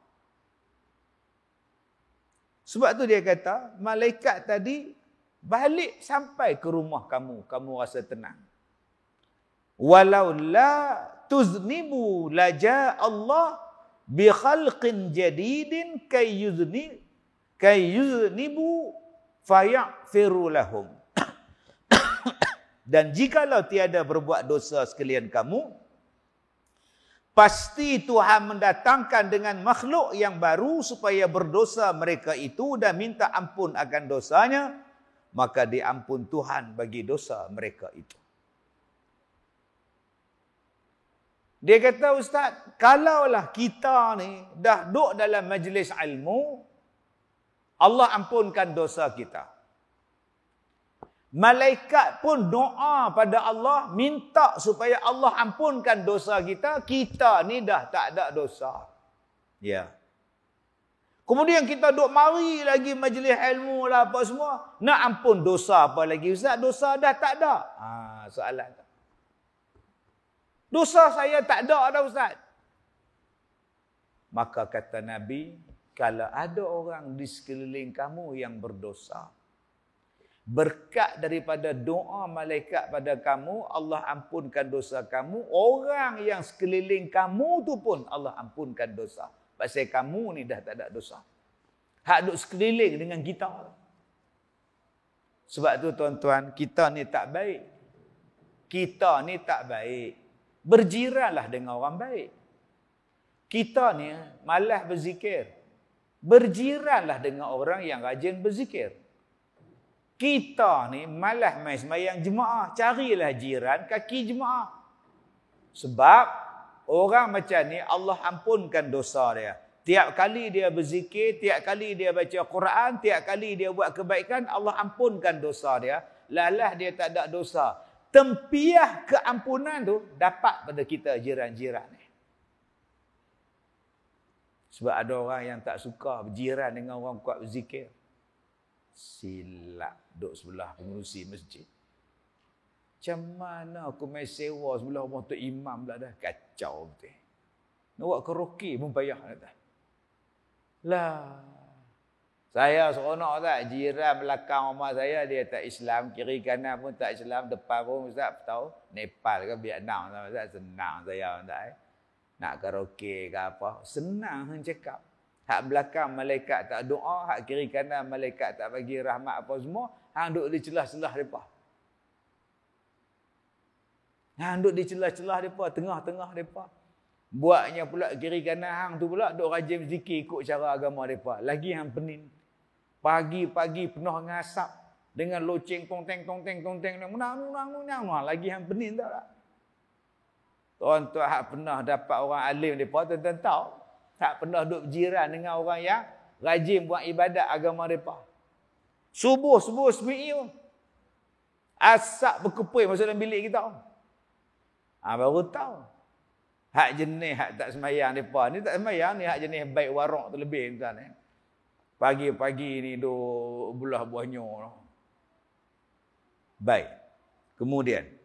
Sebab tu dia kata, malaikat tadi balik sampai ke rumah kamu. Kamu rasa tenang. Walau la tuznibu laja Allah bi khalqin jadidin kay yuznibu fayaghfiru lahum. Dan jikalau tiada berbuat dosa sekalian kamu, pasti Tuhan mendatangkan dengan makhluk yang baru supaya berdosa mereka itu dan minta ampun akan dosanya, maka diampun Tuhan bagi dosa mereka itu. Dia kata, Ustaz, kalaulah kita ni dah duduk dalam majlis ilmu, Allah ampunkan dosa kita. Malaikat pun doa pada Allah, minta supaya Allah ampunkan dosa kita. Kita ni dah tak ada dosa. Ya. Kemudian kita duk mari lagi majlis ilmu lah apa semua. Nak ampun dosa apa lagi, Ustaz? Dosa dah tak ada. Soalan tu. Dosa saya tak ada dah, Ustaz. Maka kata Nabi, kalau ada orang di sekeliling kamu yang berdosa, berkat daripada doa malaikat pada kamu, Allah ampunkan dosa kamu. Orang yang sekeliling kamu tu pun Allah ampunkan dosa. Pasal kamu ni dah tak ada dosa. Hak duk sekeliling dengan kita. Sebab tu tuan-tuan, kita ni tak baik. Kita ni tak baik. Berjiranlah dengan orang baik. Kita ni malas berzikir. Berjiranlah dengan orang yang rajin berzikir. Kita ni malas main sembahyang jemaah. Carilah jiran kaki jemaah. Sebab orang macam ni Allah ampunkan dosa dia. Tiap kali dia berzikir, tiap kali dia baca Quran, tiap kali dia buat kebaikan, Allah ampunkan dosa dia. Lalah dia tak ada dosa. Tempiah keampunan tu dapat pada kita jiran-jiran ni. Sebab ada orang yang tak suka berjiran dengan orang kuat berzikir. Silap duduk sebelah pengurusi masjid. Macam mana aku main sewa sebelah rumah Tok Imam pula dah. Kacau betul. Nak buat karaoke pun payah. Lah. Saya seronok tak? Jiran belakang rumah saya, dia tak Islam. Kiri kanan pun tak Islam. Depan pun Ustaz tahu. Nepal ke Vietnam. Ustaz senang saya. Nak karaoke ke apa. Senang hang cakap. Hak belakang malaikat tak doa, hak kiri kanan malaikat tak bagi rahmat apa semua, hang duduk di celah-celah depa. Hang duduk di celah-celah depa, tengah-tengah depa. Buatnya pula kiri kanan hang tu pula duk rajin zikir ikut cara agama depa. Lagi hang pening. Pagi-pagi penuh dengan asap dengan loceng tong-teng menang lagi hang pening tak? Tuan-tuan hak pernah dapat orang alim depa tuan-tuan tahu. Tak pernah duduk berjiran dengan orang yang rajin buat ibadat agama mereka. Subuh semi'i. Asap berkepui masuk dalam bilik kita. Baru tahu. Hak jenis hak tak semayang mereka ni tak semayang ni hak jenis baik warak terlebih tuan. Pagi-pagi ni duk belah buahnya. Baik. Kemudian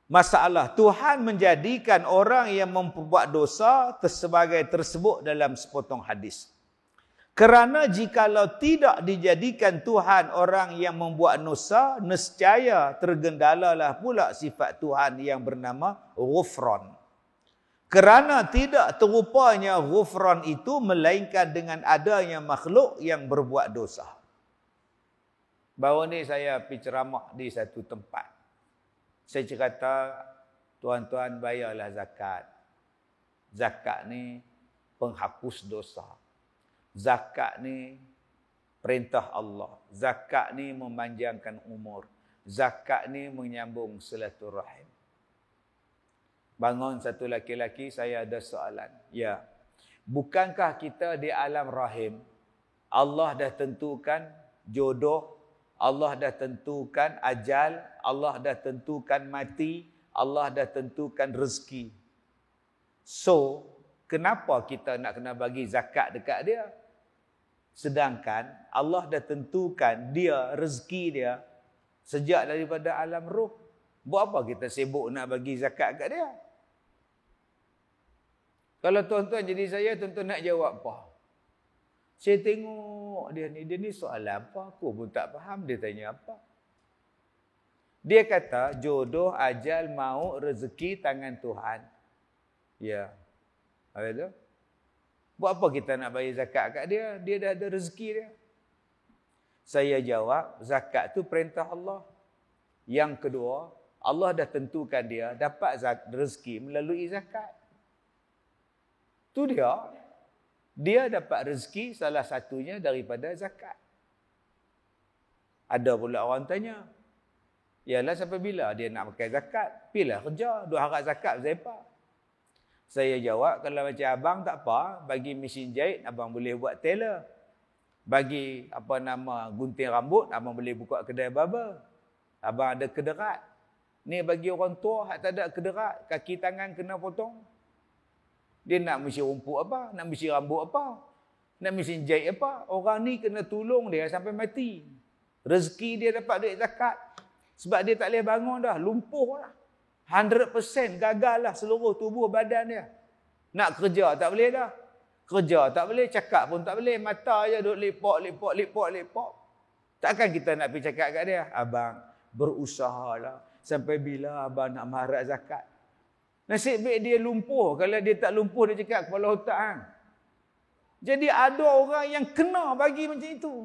masalah Tuhan menjadikan orang yang memperbuat dosa sebagai tersebut dalam sepotong hadis. Kerana jikalau tidak dijadikan Tuhan orang yang membuat dosa, nescaya tergendalalah pula sifat Tuhan yang bernama Ghufran. Kerana tidak terupanya Ghufran itu melainkan dengan adanya makhluk yang berbuat dosa. Baru ni saya pergi ceramah di satu tempat. Saya cerita, tuan-tuan bayarlah zakat. Zakat ni penghapus dosa. Zakat ni perintah Allah. Zakat ni memanjangkan umur. Zakat ni menyambung silaturahim. Bangun satu laki-laki, saya ada soalan. Ya, bukankah kita di alam rahim, Allah dah tentukan jodoh, Allah dah tentukan ajal, Allah dah tentukan mati, Allah dah tentukan rezeki. So, Kenapa kita nak kena bagi zakat dekat dia? Sedangkan Allah dah tentukan dia, rezeki dia sejak daripada alam roh. Buat apa kita sibuk nak bagi zakat kat dia? Kalau tuan-tuan jadi saya, tuan-tuan nak jawab apa? Saya tengok dia ni soalan apa? Aku pun tak faham dia tanya apa. Dia kata jodoh, ajal, maut, rezeki tangan Tuhan. Ya. Apa tu? Buat apa kita nak bayar zakat kat dia? Dia dah ada rezeki dia. Saya jawab, zakat tu perintah Allah. Yang kedua, Allah dah tentukan dia dapat rezeki melalui zakat. Tu dia. Dia dapat rezeki salah satunya daripada zakat. Ada pula orang tanya, yalah sampai bila dia nak pakai zakat? Pilah kerja, duk harap zakat siapa? Saya jawab, kalau macam abang tak apa, bagi mesin jahit abang boleh buat tailor. Bagi gunting rambut, abang boleh buka kedai barber. Abang ada kederat. Ni bagi orang tua hak tak ada kederat, kaki tangan kena potong. Dia nak mesin rumput apa? Nak mesin rambut apa? Nak mesin jahit apa? Orang ni kena tolong dia sampai mati. Rezeki dia dapat duit zakat. Sebab dia tak boleh bangun dah, lumpuh lah. 100% gagal lah seluruh tubuh badan dia. Nak kerja tak boleh dah. Kerja tak boleh, cakap pun tak boleh. Mata je duk lipok. Takkan kita nak pergi cakap kat dia, abang berusahalah. Sampai bila abang nak mengharap zakat? Nasib baik dia lumpuh. Kalau dia tak lumpuh, dia cakap kepala otak. Kan? Jadi ada orang yang kena bagi macam itu.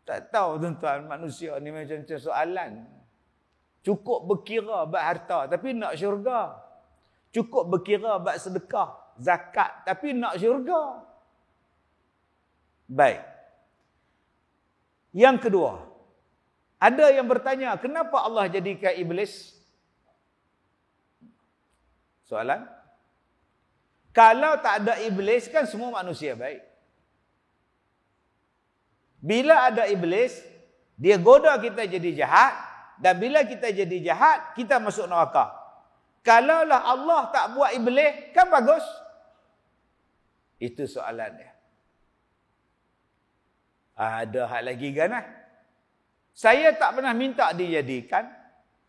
Tak tahu tuan-tuan, manusia ni macam soalan. Cukup berkira bab harta, tapi nak syurga. Cukup berkira bab sedekah, zakat, tapi nak syurga. Baik. Yang kedua, ada yang bertanya, kenapa Allah jadikan iblis? Soalan. Kalau tak ada iblis, kan semua manusia baik. Bila ada iblis, dia goda kita jadi jahat. Dan bila kita jadi jahat, kita masuk neraka. Kalaulah Allah tak buat iblis, kan bagus? Itu soalan dia. Ada hal lagi kan? Saya tak pernah minta dijadikan.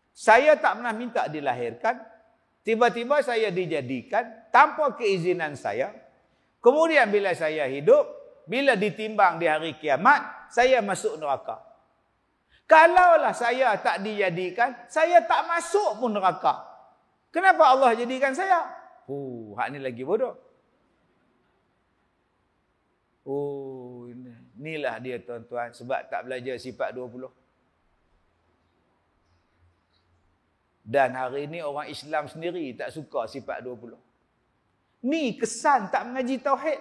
Saya tak pernah minta dilahirkan. Tiba-tiba saya dijadikan tanpa keizinan saya. Kemudian bila saya hidup, bila ditimbang di hari kiamat, saya masuk neraka. Kalaulah saya tak dijadikan, saya tak masuk pun neraka. Kenapa Allah jadikan saya? Hak ni lagi bodoh. Inilah dia tuan-tuan, sebab tak belajar sifat 20. Dan hari ini orang Islam sendiri tak suka sifat 20. Ni kesan tak mengaji tauhid.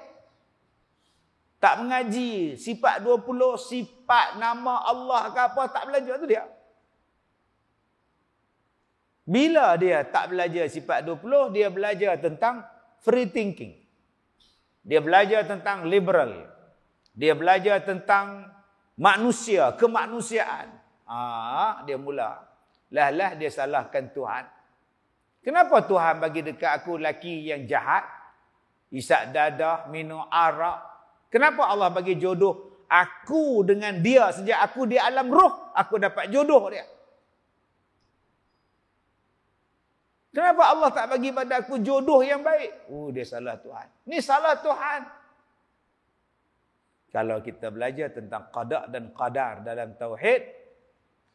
Tak mengaji sifat 20, sifat nama Allah ke apa, tak belajar tu dia. Bila dia tak belajar sifat 20, dia belajar tentang free thinking. Dia belajar tentang liberal. Dia belajar tentang manusia, kemanusiaan. Dia mula. Lah dia salahkan Tuhan. Kenapa Tuhan bagi dekat aku lelaki yang jahat? Isap dadah, minum arak. Kenapa Allah bagi jodoh aku dengan dia sejak aku di alam roh, aku dapat jodoh dia? Kenapa Allah tak bagi pada aku jodoh yang baik? Dia salah Tuhan. Ni salah Tuhan. Kalau kita belajar tentang qada dan qadar dalam tauhid,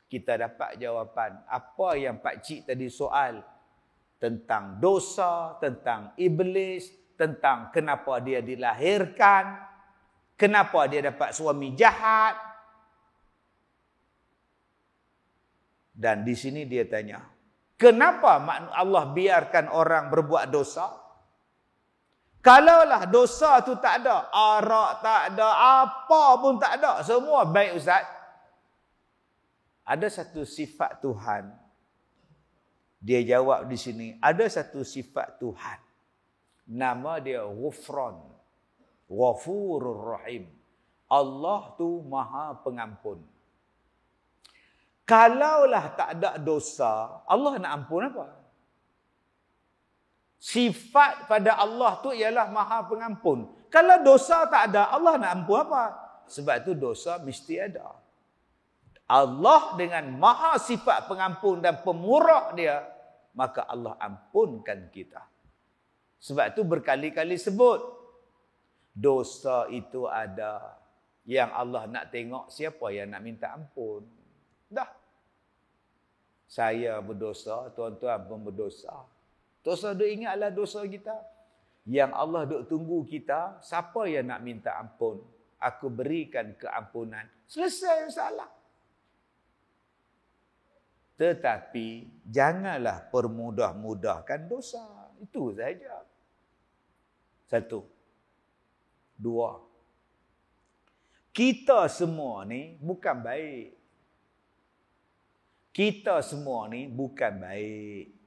kita dapat jawapan apa yang Pak Cik tadi soal tentang dosa, tentang iblis, tentang kenapa dia dilahirkan, kenapa dia dapat suami jahat. Dan di sini dia tanya, kenapa Allah biarkan orang berbuat dosa? Kalaulah dosa tu tak ada, arak tak ada, apa pun tak ada, semua baik Ustaz. Ada satu sifat Tuhan. Dia jawab di sini, ada satu sifat Tuhan. Nama dia Ghufran. Ghafurur Rahim. Allah tu Maha Pengampun. Kalaulah tak ada dosa, Allah nak ampun apa? Sifat pada Allah tu ialah Maha Pengampun. Kalau dosa tak ada, Allah nak ampun apa? Sebab tu dosa mesti ada. Allah dengan maha sifat pengampun dan pemurah dia, maka Allah ampunkan kita. Sebab tu berkali-kali sebut, dosa itu ada. Yang Allah nak tengok siapa yang nak minta ampun. Dah. Saya berdosa, tuan-tuan pun berdosa. Dosa duk ingatlah dosa kita. Yang Allah duk tunggu kita, siapa yang nak minta ampun? Aku berikan keampunan. Selesai masalah. Tetapi janganlah permudah-mudahkan dosa. Itu saja. 1. 2. Kita semua ni bukan baik. Kita semua ni bukan baik.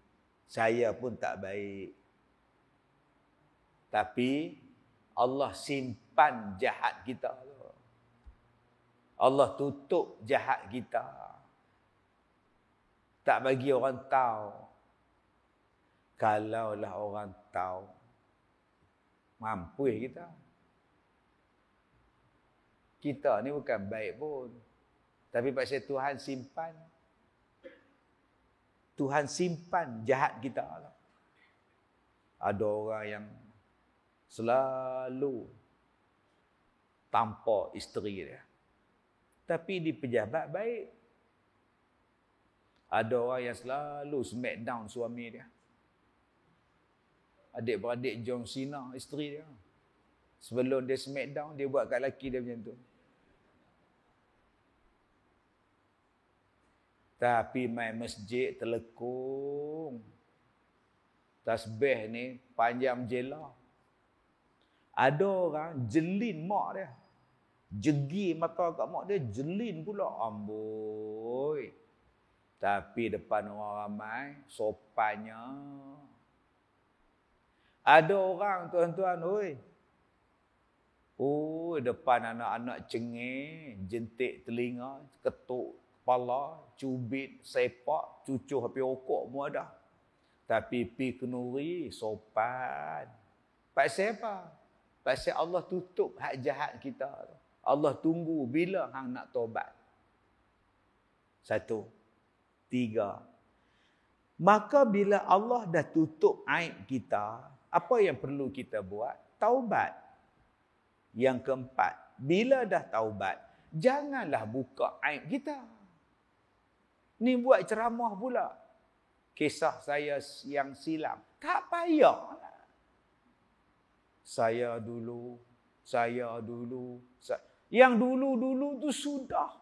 Saya pun tak baik. Tapi Allah simpan jahat kita. Allah tutup jahat kita. Tak bagi orang tahu. Kalaulah orang tahu, mampu kita. Kita ni bukan baik pun. Tapi pasal Tuhan simpan. Tuhan simpan jahat kita. Ada orang yang selalu tampar isteri dia. Tapi di pejabat baik. Ada orang yang selalu smackdown suami dia. Adik-beradik John Cena, isteri dia. Sebelum dia smackdown, dia buat kat lelaki dia macam tu. Tapi main masjid terlekung. Tasbih ni panjang jela. Ada orang jelin mak dia. Jegi mata kat mak dia, jelin pula. Amboi. Tapi depan orang ramai, sopannya. Ada orang, tuan-tuan, depan anak-anak cengeng, jentik telinga, ketuk kepala, cubit, sepak, cucuh api rokok pun ada. Tapi pi kenuri, sopan. Pasal apa? Pasal Allah tutup hak jahat kita. Allah tunggu bila hang nak taubat. 1. 3. Maka bila Allah dah tutup aib kita, apa yang perlu kita buat? Taubat. Yang keempat, bila dah taubat, janganlah buka aib kita. Ni buat ceramah pula. Kisah saya yang silam. Tak payah. Saya dulu. Yang dulu-dulu tu sudah.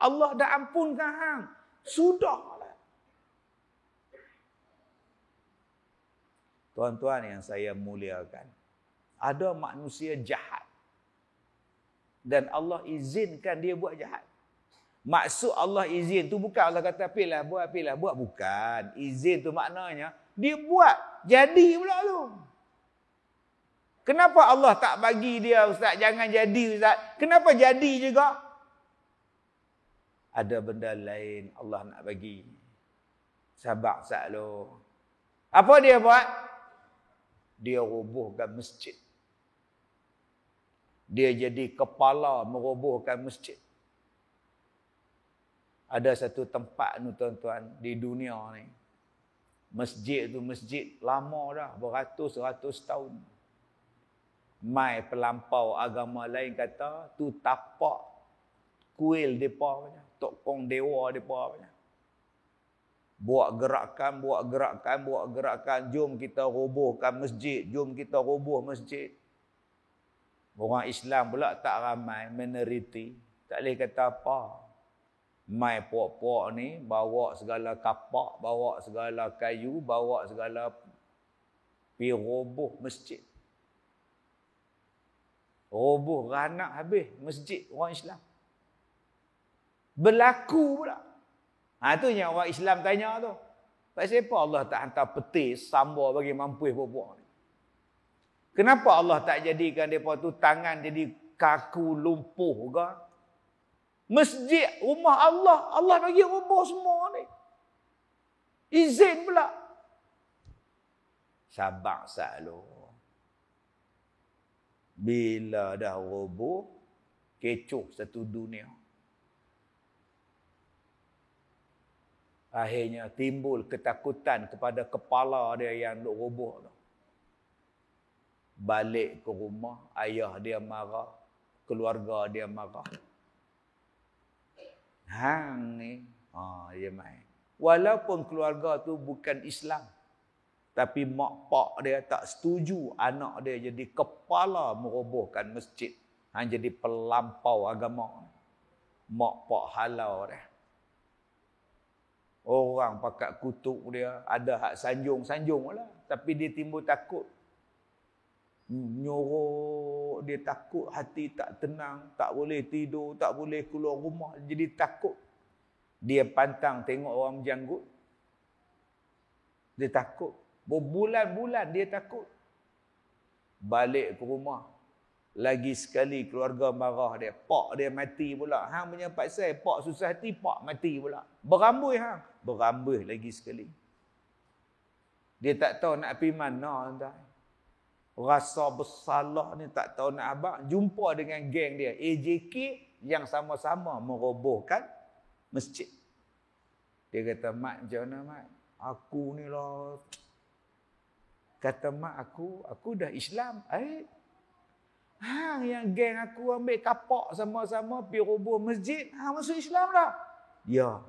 Allah dah ampunkan hang. Sudah. Tuan-tuan yang saya muliakan, ada manusia jahat. Dan Allah izinkan dia buat jahat. Maksud Allah izin tu bukan Allah kata pilih buat. Bukan. Izin tu maknanya, dia buat. Jadi pula tu. Kenapa Allah tak bagi dia, Ustaz? Jangan jadi, Ustaz. Kenapa jadi juga? Ada benda lain Allah nak bagi. Sabar, Ustaz lo. Apa dia buat? Dia robohkan masjid. Dia jadi kepala merobohkan masjid. Ada satu tempat ni tuan-tuan di dunia ni. Masjid tu masjid lama dah, beratus-ratus tahun. Mai pelampau agama lain kata tu tapak kuil depa punya, tokong dewa depa punya. Buat gerakan, jom kita robohkan masjid, jom kita roboh masjid. Orang Islam pula tak ramai, minoriti. Tak boleh kata apa. Mai puak-puak ni, bawa segala kapak, bawa segala kayu, bawa segala pi roboh masjid. Roboh ranak habis masjid orang Islam. Berlaku pula. Tu yang orang Islam tanya tu. Pasal apa Allah tak hantar peti sambar bagi mampus puak-puak ni? Kenapa Allah tak jadikan mereka tu tangan jadi kaku lumpuh ke? Masjid, rumah Allah, Allah bagi roboh semua ni. Izin pula. Sabar selalu. Bila dah roboh, kecoh satu dunia. Akhirnya timbul ketakutan kepada kepala dia yang duk roboh tu. Balik ke rumah, ayah dia marah, keluarga dia marah. Hang ni, dia main. Walaupun keluarga tu bukan Islam, tapi mak pak dia tak setuju anak dia jadi kepala merobohkan masjid. Hang jadi pelampau agama. Mak pak halau dia. Orang pakat kutuk dia, ada hak sanjung lah. Tapi dia timbul takut. Nyorok, dia takut, hati tak tenang, tak boleh tidur, tak boleh keluar rumah, jadi takut. Dia pantang tengok orang berjanggut. Dia takut. Berbulan-bulan dia takut. Balik ke rumah. Lagi sekali keluarga marah dia. Pak dia mati pula. Hang punya paksa, pak susah hati, pak mati pula. Berambui hang. Berambui lagi sekali. Dia tak tahu nak pergi mana. Entah. Rasa bersalah ni tak tahu nak abang. Jumpa dengan geng dia. AJK yang sama-sama merobohkan masjid. Dia kata, mak macam mana mak? Aku ni lah. Kata mak aku dah Islam. Hang yang geng aku ambil kapak sama-sama pergi roboh masjid. Hang masuk Islam dah. Ya.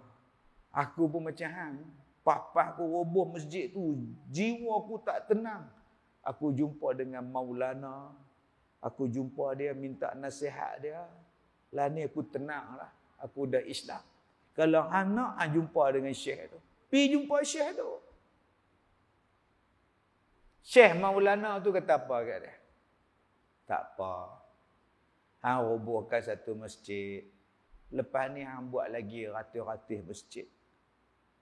Aku pun macam hang. Papa aku roboh masjid tu. Jiwa aku tak tenang. Aku jumpa dengan Maulana. Aku jumpa dia minta nasihat dia. Lah ni aku tenang lah. Aku dah Islam. Kalau anak jumpa dengan Syekh tu. Pergi jumpa Syekh tu. Syekh Maulana tu kata apa kat dia? Tak apa. Hang robohkan satu masjid. Lepas ni hang buat lagi ratus-ratus masjid.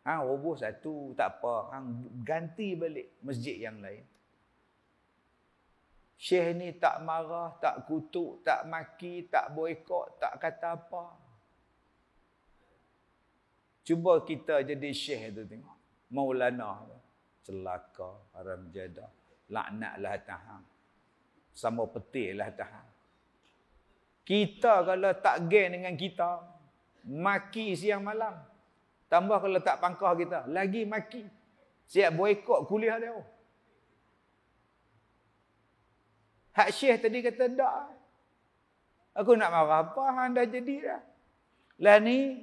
Hang roboh satu, tak apa. Hang ganti balik masjid yang lain. Syekh ni tak marah, tak kutuk, tak maki, tak boikot, tak kata apa. Cuba kita jadi syekh tu tengok. Maulana tu. Celaka, haram jadah. Laknatlah tahang. Sama petiklah tahang. Kita kalau tak geng dengan kita, maki siang malam. Tambah kalau tak pangkah kita, lagi maki. Siap boikot kuliah dia. Hak Syekh tadi kata, tak. Aku nak marah apa, hang dah jadi dah. Lah ni,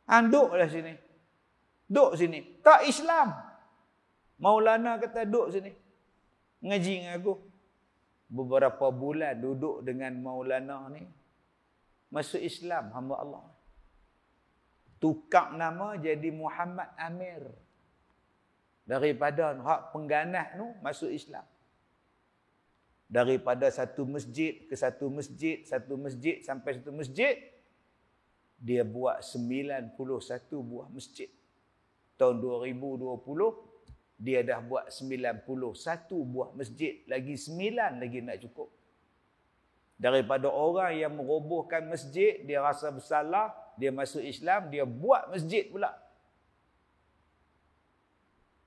hang duduklah sini. Duduk sini. Tak Islam. Maulana kata duduk sini. Ngaji dengan aku. Beberapa bulan duduk dengan Maulana ni. Masuk Islam, hamba Allah. Tukar nama jadi Muhammad Amir. Daripada hak pengganas tu, masuk Islam. Daripada satu masjid ke satu masjid, satu masjid sampai satu masjid, dia buat 91 buah masjid. Tahun 2020, dia dah buat 91 buah masjid. Lagi 9 lagi nak cukup. Daripada orang yang merobohkan masjid, dia rasa bersalah, dia masuk Islam, dia buat masjid pula.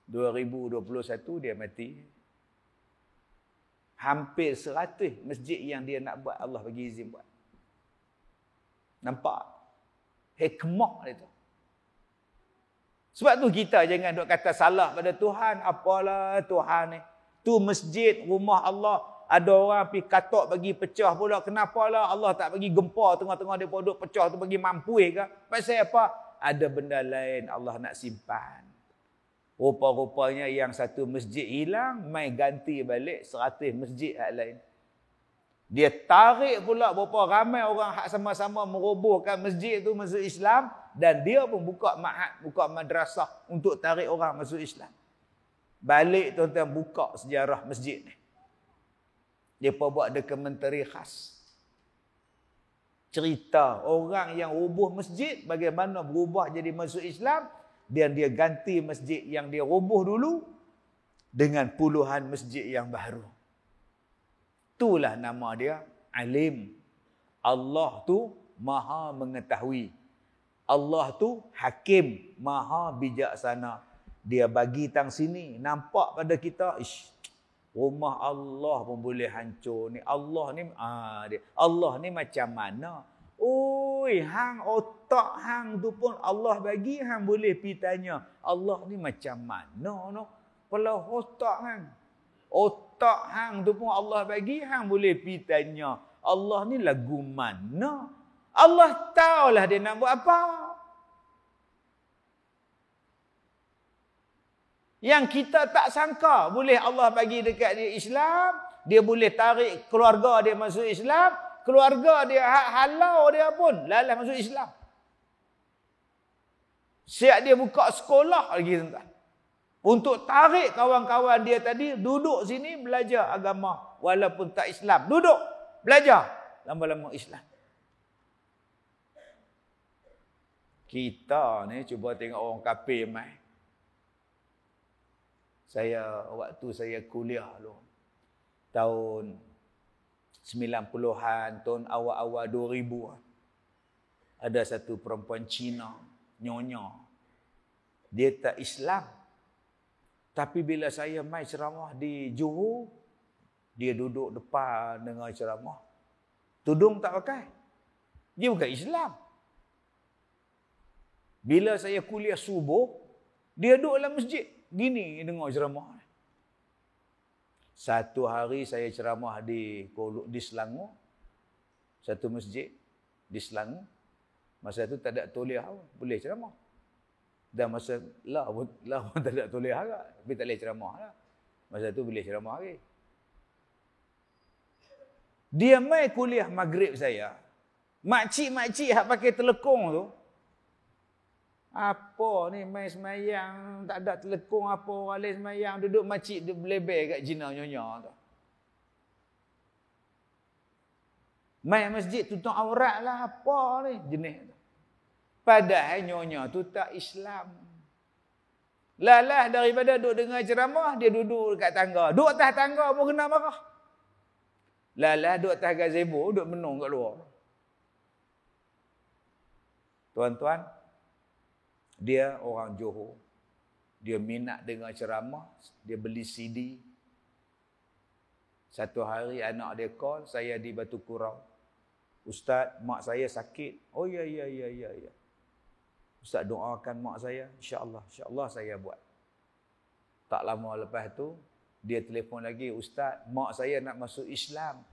2021 dia mati. Hampir 100 masjid yang dia nak buat, Allah bagi izin buat. Nampak? Hikmah dia tu. Sebab tu kita jangan duk kata salah pada Tuhan. Apalah Tuhan ni. Tu masjid, rumah Allah. Ada orang pergi katok bagi pecah pula. Kenapalah Allah tak bagi gempa tengah-tengah dia duk pecah tu bagi mampui ke? Pasal apa? Ada benda lain Allah nak simpan. Rupa-rupanya yang satu masjid hilang, mai ganti balik 100 masjid hak lain. Dia tarik pula berapa ramai orang hak sama-sama merobohkan masjid tu masuk Islam, dan dia pun buka ma'had, buka madrasah untuk tarik orang masuk Islam. Balik tuan-tuan buka sejarah masjid ni. Dia pun buat dokumentari khas. Cerita orang yang roboh masjid, bagaimana berubah jadi masuk Islam, dan dia ganti masjid yang dia roboh dulu dengan puluhan masjid yang baru. Itulah nama dia Alim. Allah tu Maha mengetahui. Allah tu Hakim, Maha bijaksana. Dia bagi tang sini, nampak pada kita, rumah Allah pun boleh hancur ni. Allah ni macam mana? Oi, hang otak hang tu pun Allah bagi, hang boleh pi tanya, Allah ni macam mana no? Kalau otak hang. Otak hang tu pun Allah bagi, hang boleh pi tanya, Allah ni lagu mana? Allah tahulah dia nak buat apa. Yang kita tak sangka boleh Allah bagi dekat dia Islam, dia boleh tarik keluarga dia masuk Islam, keluarga dia halau dia pun lalas masuk Islam. Siap dia buka sekolah lagi tuan-tuan. Untuk tarik kawan-kawan dia tadi duduk sini belajar agama walaupun tak Islam. Duduk belajar lama-lama Islam. Kita ni cuba tengok orang kafir mai. Waktu saya kuliah dulu, tahun 90-an, tahun awal-awal 2000-an, ada satu perempuan Cina, nyonya. Dia tak Islam. Tapi bila saya mai ceramah di Johor, dia duduk depan dengar ceramah. Tudung tak pakai. Dia bukan Islam. Bila saya kuliah subuh, dia duduk dalam masjid. Gini dengar ceramah. Satu hari saya ceramah di Selangor. Satu masjid di Selangor. Masa itu tak ada toliah pun. Boleh ceramah. Dan masa lah pun tak ada toliah agak. Tapi tak boleh ceramah lah. Masa itu boleh ceramah lagi. Dia mai kuliah maghrib saya. Makcik-makcik yang pakai telekong tu. Apa ni mai semayang, tak ada telekong apa, orang lain semayang, duduk makcik dia belebel kat Cina nyonya tu. Mai masjid tutup aurat lah apa ni jenis tu. Padahal nyonya tu tak Islam. Lalah daripada duduk dengar ceramah, dia duduk dekat tangga. Duduk atas tangga pun kena marah. Lalah duduk atas gazebo, duduk menung kat luar. Tuan-tuan, dia orang Johor. Dia minat dengar ceramah. Dia beli CD. Satu hari anak dia call, saya di Batu Kurau. Ustaz, mak saya sakit. Oh ya. Ustaz doakan mak saya. InsyaAllah saya buat. Tak lama lepas tu, dia telefon lagi. Ustaz, mak saya nak masuk Islam.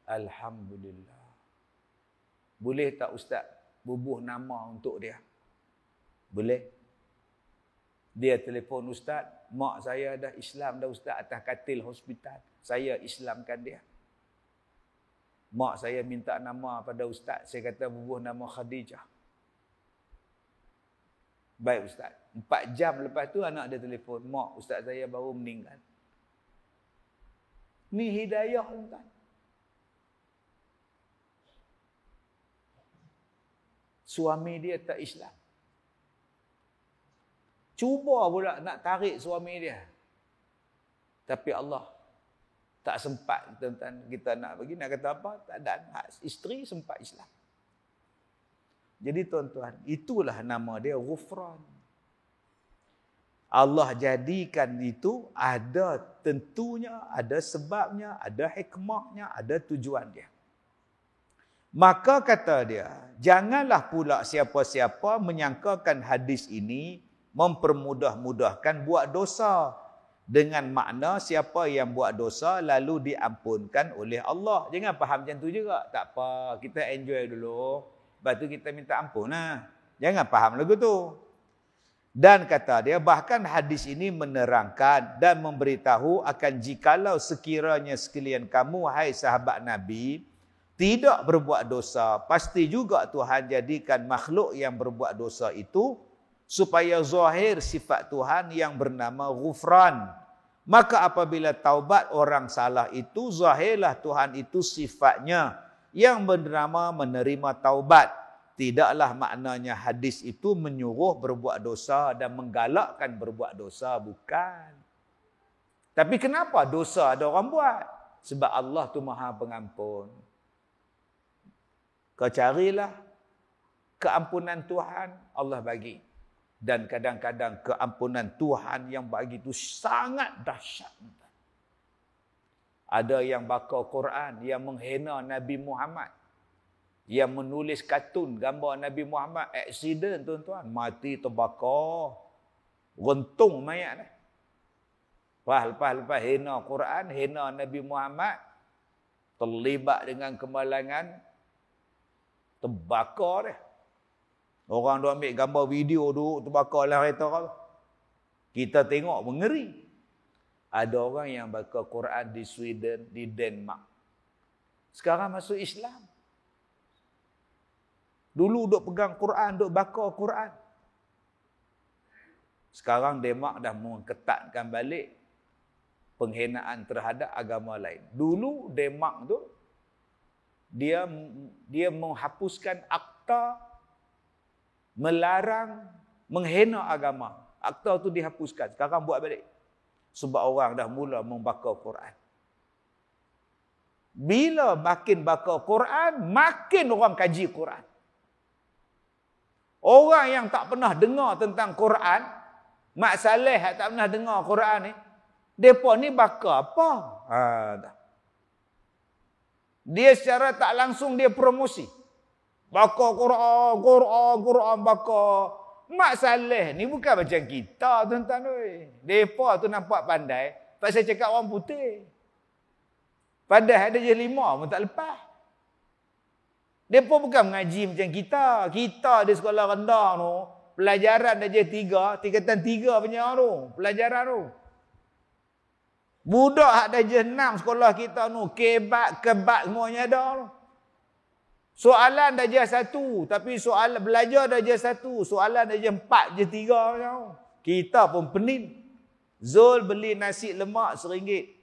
Alhamdulillah. Boleh tak Ustaz bubuh nama untuk dia? Boleh. Dia telefon Ustaz, mak saya dah Islam dah Ustaz atas katil hospital. Saya Islamkan dia. Mak saya minta nama pada Ustaz. Saya kata bubuh nama Khadijah. Baik Ustaz. 4 jam lepas tu anak dia telefon. Mak, Ustaz saya baru meninggal. Ni hidayah tuan. Suami dia tak Islam. Cuba pula nak tarik suami dia. Tapi Allah tak sempat, tuan-tuan. Kita nak bagi, nak kata apa? Tak ada. Isteri sempat Islam. Jadi tuan-tuan, itulah nama dia Ghufran. Allah jadikan itu ada tentunya, ada sebabnya, ada hikmahnya, ada tujuan dia. Maka kata dia, janganlah pula siapa-siapa menyangkakan hadis ini mempermudah-mudahkan buat dosa. Dengan makna siapa yang buat dosa lalu diampunkan oleh Allah. Jangan faham macam tu juga. Tak apa, kita enjoy dulu. Lepas tu kita minta ampun lah. Jangan faham lagu tu. Dan kata dia, bahkan hadis ini menerangkan dan memberitahu akan jikalau sekiranya sekalian kamu, hai sahabat Nabi, tidak berbuat dosa, pasti juga Tuhan jadikan makhluk yang berbuat dosa itu supaya zahir sifat Tuhan yang bernama Ghufran. Maka apabila taubat orang salah itu, zahirlah Tuhan itu sifatnya yang bernama menerima taubat. Tidaklah maknanya hadis itu menyuruh berbuat dosa dan menggalakkan berbuat dosa. Bukan. Tapi kenapa dosa ada orang buat? Sebab Allah tu Maha Pengampun. Kau carilah keampunan Tuhan, Allah bagi. Dan kadang-kadang keampunan Tuhan yang begitu sangat dahsyat. Ada yang baca Quran, yang menghina Nabi Muhammad. Yang menulis kartun gambar Nabi Muhammad. Aksiden tuan-tuan. Mati terbakar. Rentung mayat. Lepas hina Quran, hina Nabi Muhammad. Terlibat dengan kemalangan. Terbakar dia. Orang tu ambil gambar video tu, terbakar lah kereta. Kita tengok mengeri. Ada orang yang baca Quran di Sweden, di Denmark. Sekarang masuk Islam. Dulu duk pegang Quran, duk baca Quran. Sekarang Denmark dah mengetatkan balik penghinaan terhadap agama lain. Dulu Denmark tu dia menghapuskan akta melarang menghina agama. Akta tu dihapuskan. Sekarang buat balik. Sebab orang dah mula membaca Quran. Bila makin baca Quran, makin orang kaji Quran. Orang yang tak pernah dengar tentang Quran, Mak Saleh yang tak pernah dengar Quran ni, mereka ni baca apa? Dia secara tak langsung dia promosi. Baca Quran, baca. Mak Saleh ni bukan macam kita, tuan-tuan. Mereka tu nampak pandai. Pasal cakap orang putih. Padahal ada je 5 pun tak lepas. Mereka bukan mengaji macam kita. Kita di sekolah rendah tu, pelajaran dah je 3, tingkatan 3 punya tu. Pelajaran tu. Budak dah je 6 sekolah kita tu. Kebat semuanya ada tu. Soalan dah je 1, tapi soalan belajar dah je 1, soalan dah je 4 je 3 macam. Kita pun pening. Zul beli nasi lemak RM1.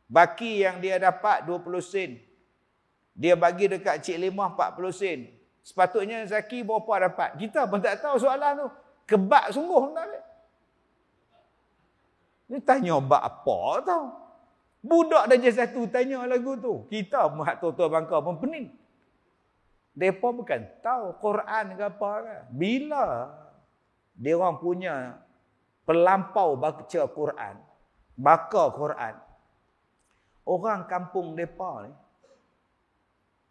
Baki yang dia dapat 20 sen. Dia bagi dekat Cik Limah 40 sen. Sepatutnya Zaki berapa dapat? Kita pun tak tahu soalan tu. Kebak sungguh tak ada. Ni tanya bab apa tau. Budak dah je 1 tanya lagu tu. Kita pun hak tua-tua bangka pun pening. Mereka bukan tahu Quran ke apa kan. Bila dia orang punya pelampau baca Quran, orang kampung mereka ni,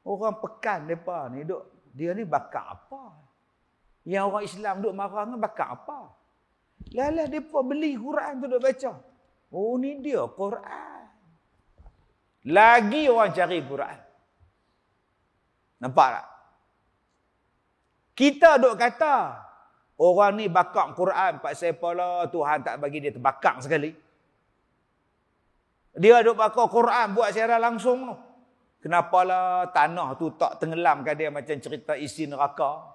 orang pekan mereka ni, dia ni bakar apa? Yang orang Islam duk marah ni bakar apa? Lalah mereka beli Quran tu duk baca. Oh ni dia Quran. Lagi orang cari Quran. Nampak tak? Kita duk kata, orang ni bakar Quran, pasal apalah Tuhan tak bagi dia terbakar sekali. Dia duk bakar Quran buat secara langsung tu. Kenapalah tanah tu tak tenggelamkan dia macam cerita isi neraka.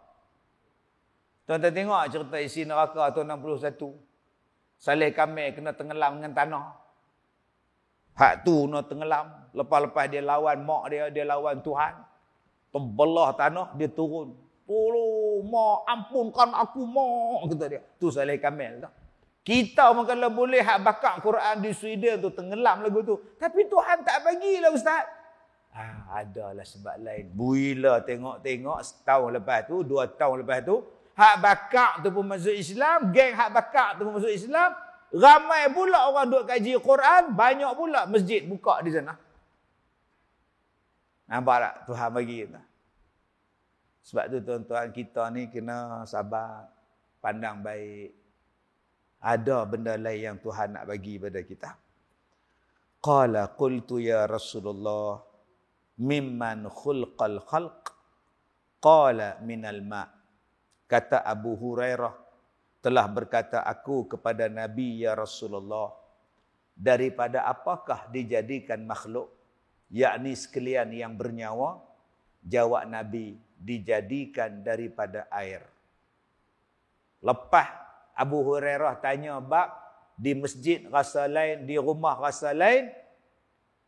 Tuan-tuan tengok cerita isi neraka tahun 61. Saleh Kamil kena tenggelam dengan tanah. Hak tu nak tenggelam. Lepas-lepas dia lawan mak dia lawan Tuhan. Terbelah tanah, dia turun. Oh, mak, ampunkan aku, mak, kata dia. Tu Saleh Kamil tak? Kita pun kalau boleh hak bakar Quran di Sweden tu, tenggelam lagu tu. Tapi Tuhan tak bagilah ustaz. Adalah sebab lain. Bila tengok-tengok setahun lepas tu, 2 tahun lepas tu, hak bakar tu pun masuk Islam, geng hak bakar tu pun masuk Islam, ramai pula orang duk kaji Quran, banyak pula masjid buka di sana. Nampak tak Tuhan bagi kita? Sebab tu tuan-tuan, kita ni kena sabar, pandang baik. Ada benda lain yang Tuhan nak bagi pada kita. Qala qultu ya Rasulullah mimman khulqal khalq? Qala minal ma'. Kata Abu Hurairah, telah berkata aku kepada Nabi, ya Rasulullah, daripada apakah dijadikan makhluk? Yakni sekalian yang bernyawa. Jawab Nabi, dijadikan daripada air. Lepas Abu Hurairah tanya bab di masjid rasa lain, di rumah rasa lain,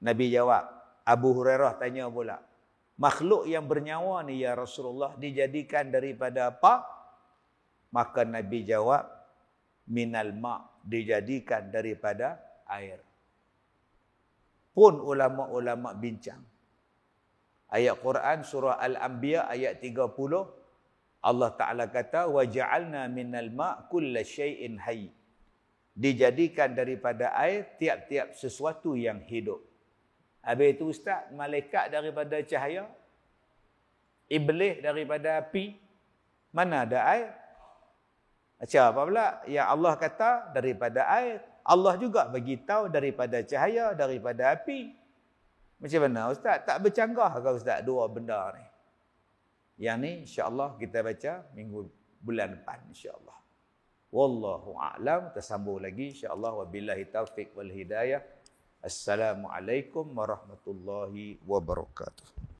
Nabi jawab. Abu Hurairah tanya pula, makhluk yang bernyawa ni ya Rasulullah dijadikan daripada apa? Maka Nabi jawab, minal ma', dijadikan daripada air. Pun ulama-ulama bincang. Ayat Quran surah Al-Anbiya ayat 30, Allah Ta'ala kata, وَجَعَلْنَا مِنَ الْمَاءِ كُلَّ شَيْءٍ حَيٍّ. Dijadikan daripada air tiap-tiap sesuatu yang hidup. Habis itu Ustaz, malaikat daripada cahaya, iblis daripada api, mana ada air? Macam apa pula? Yang Allah kata daripada air, Allah juga bagi tahu daripada cahaya, daripada api. Macam mana Ustaz? Tak bercanggah ke Ustaz dua benda ni? Yang ni insya-Allah kita baca bulan depan insya-Allah. Wallahu a'lam. Tersambung lagi insya-Allah, wabillahi taufik wal hidayah. Assalamualaikum warahmatullahi wabarakatuh.